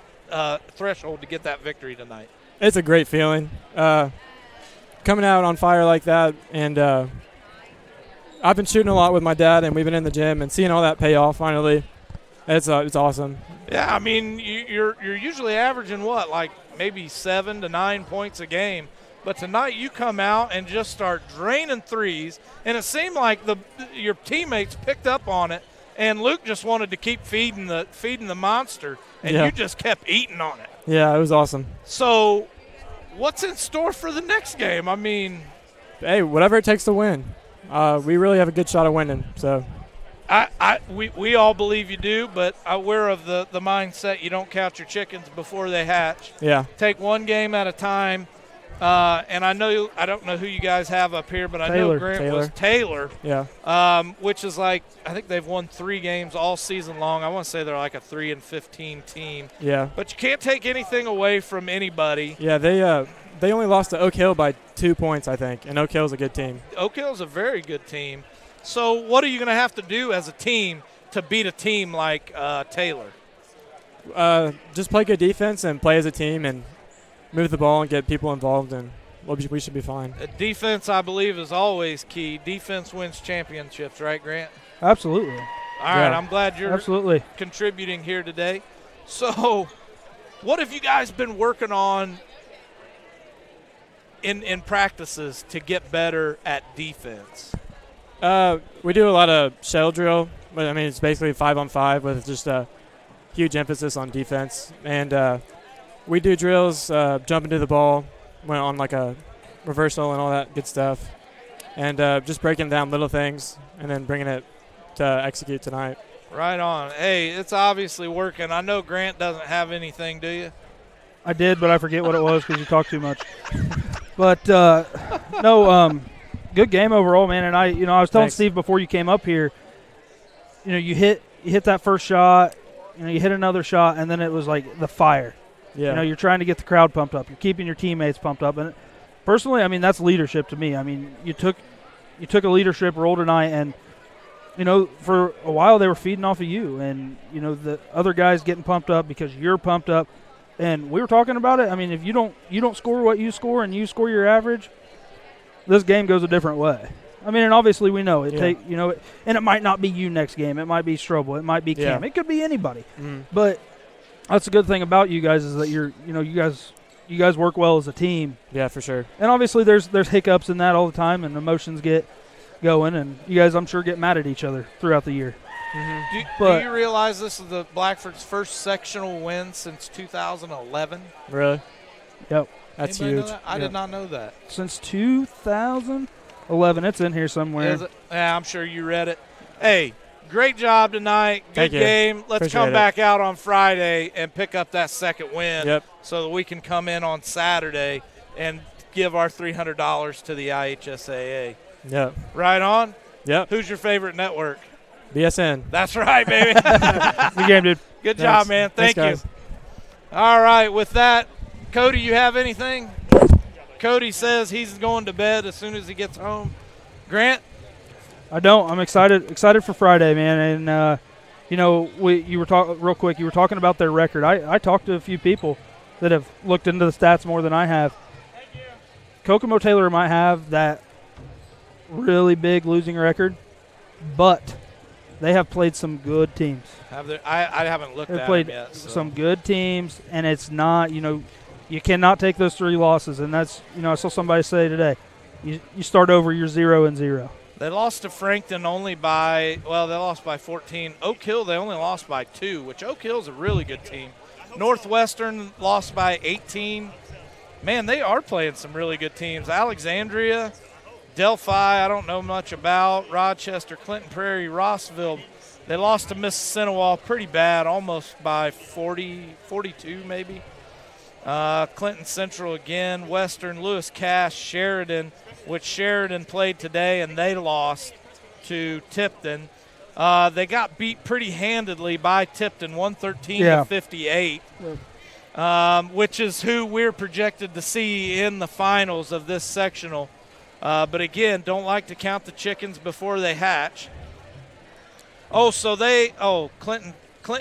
threshold to get that victory tonight? It's a great feeling. Coming out on fire like that, and I've been shooting a lot with my dad, and we've been in the gym, and seeing all that pay off finally, it's awesome. Yeah, I mean, you're usually averaging what, like maybe 7 to 9 points a game. But tonight you come out and just start draining threes, and it seemed like your teammates picked up on it, and Luke just wanted to keep feeding the monster, and Yeah. you just kept eating on it. Yeah, it was awesome. So what's in store for the next game? I mean, Hey, whatever it takes to win. We really have a good shot of winning. So We all believe you do, but we're of the mindset you don't count your chickens before they hatch. Yeah. Take one game at a time. And I don't know who you guys have up here, but I know Grant was Taylor. Yeah. Which is like, I think they've won 3 games all season long. I want to say they're like a 3-15 team. Yeah. But you can't take anything away from anybody. Yeah, they only lost to Oak Hill by 2 points, I think, and Oak Hill's a good team. Oak Hill's a very good team. So what are you going to have to do as a team to beat a team like Taylor? Just play good defense and play as a team and move the ball and get people involved, and we should be fine. Defense, I believe, is always key. Defense wins championships, right, Grant? Absolutely. All right, I'm glad you're contributing here today. So what have you guys been working on in practices to get better at defense? We do a lot of shell drill, but I mean it's basically 5-on-5 with just a huge emphasis on defense. And we do drills, jump into the ball, went on like a reversal and all that good stuff, and just breaking down little things and then bringing it to execute tonight. Right on. Hey, it's obviously working. I know Grant doesn't have anything, do you? I did, but I forget what it was because you talk too much. But no, good game overall, man. And I was telling Steve before you came up here, you hit that first shot, you hit another shot, and then it was like the fire. Yeah. You're trying to get the crowd pumped up. You're keeping your teammates pumped up. And personally, I mean, that's leadership to me. I mean, you took a leadership role tonight, and for a while they were feeding off of you, and the other guys getting pumped up because you're pumped up. And we were talking about it. I mean, if you don't score what you score and you score your average, this game goes a different way. I mean, and obviously we know it and it might not be you next game. It might be Strobel. It might be Cam. It could be anybody. But that's a good thing about you guys is that you guys work well as a team. Yeah, for sure. And obviously there's hiccups in that all the time, and emotions get going, and you guys, I'm sure, get mad at each other throughout the year. Do you realize this is the Blackford's first sectional win since 2011? Really? Yep. That's Anybody huge. know that? I did not know that. Since 2011. It's in here somewhere. Yeah, I'm sure you read it. Hey, great job tonight. Good game. Let's Appreciate come it. back out on Friday and pick up that second win. Yep. So that we can come in on Saturday and give our $300 to the IHSAA. Yep. Right on? Yep. Who's your favorite network? BSN. That's right, baby. Good game, dude. Good job, man. Thank you. All right, with that, Cody, you have anything? Cody says he's going to bed as soon as he gets home. Grant? I don't. I'm excited for Friday, man. And you were talking real quick. You were talking about their record. I talked to a few people that have looked into the stats more than I have. Kokomo Taylor might have that really big losing record, but they have played some good teams. I haven't looked at them played yet. So. Some good teams, and it's not, you cannot take those 3 losses. And that's, I saw somebody say today, you start over, you're 0-0. They lost to Frankton they lost by 14. Oak Hill, they only lost by 2, which Oak Hill's a really good team. Northwestern lost by 18. Man, they are playing some really good teams. Alexandria, Delphi, I don't know much about. Rochester, Clinton Prairie, Rossville. They lost to Mississinawa pretty bad, almost by 42 maybe. Clinton Central again, Western, Lewis Cass, Sheridan, which Sheridan played today, and they lost to Tipton. They got beat pretty handedly by Tipton, 113-58, which is who we're projected to see in the finals of this sectional. But again, don't like to count the chickens before they hatch. Clinton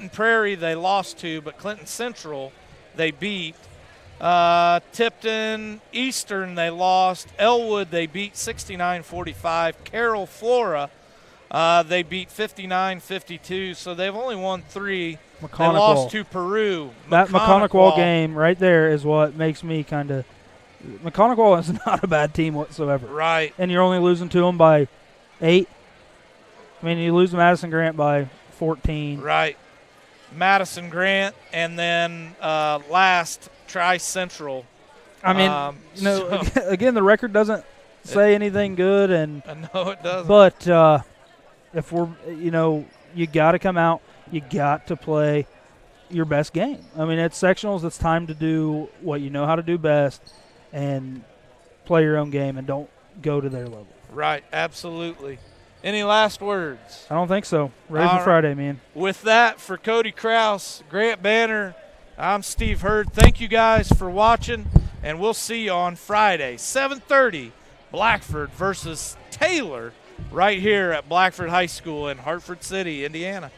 Prairie they lost to, but Clinton Central they beat. Tipton Eastern they lost. Elwood they beat 69-45. Carroll Flora they beat 59-52. So they've only won 3. They lost to Peru. That McConaughey game right there is what makes me kind of. McConaughey is not a bad team whatsoever. Right. And you're only losing to them by 8. I mean, you lose to Madison Grant by 14. Right. Madison Grant, and then last, Tri-Central. I mean, again, the record doesn't say anything good. No, it doesn't. But, If we're, you got to come out. You got to play your best game. I mean, it's sectionals. It's time to do what you know how to do best and play your own game and don't go to their level. Right, absolutely. Any last words? I don't think so. Ready All for right. Friday, man. With that, for Cody Kraus, Grant Banner, I'm Steve Hurd. Thank you guys for watching, and we'll see you on Friday, 7:30, Blackford versus Taylor, right here at Blackford High School in Hartford City, Indiana.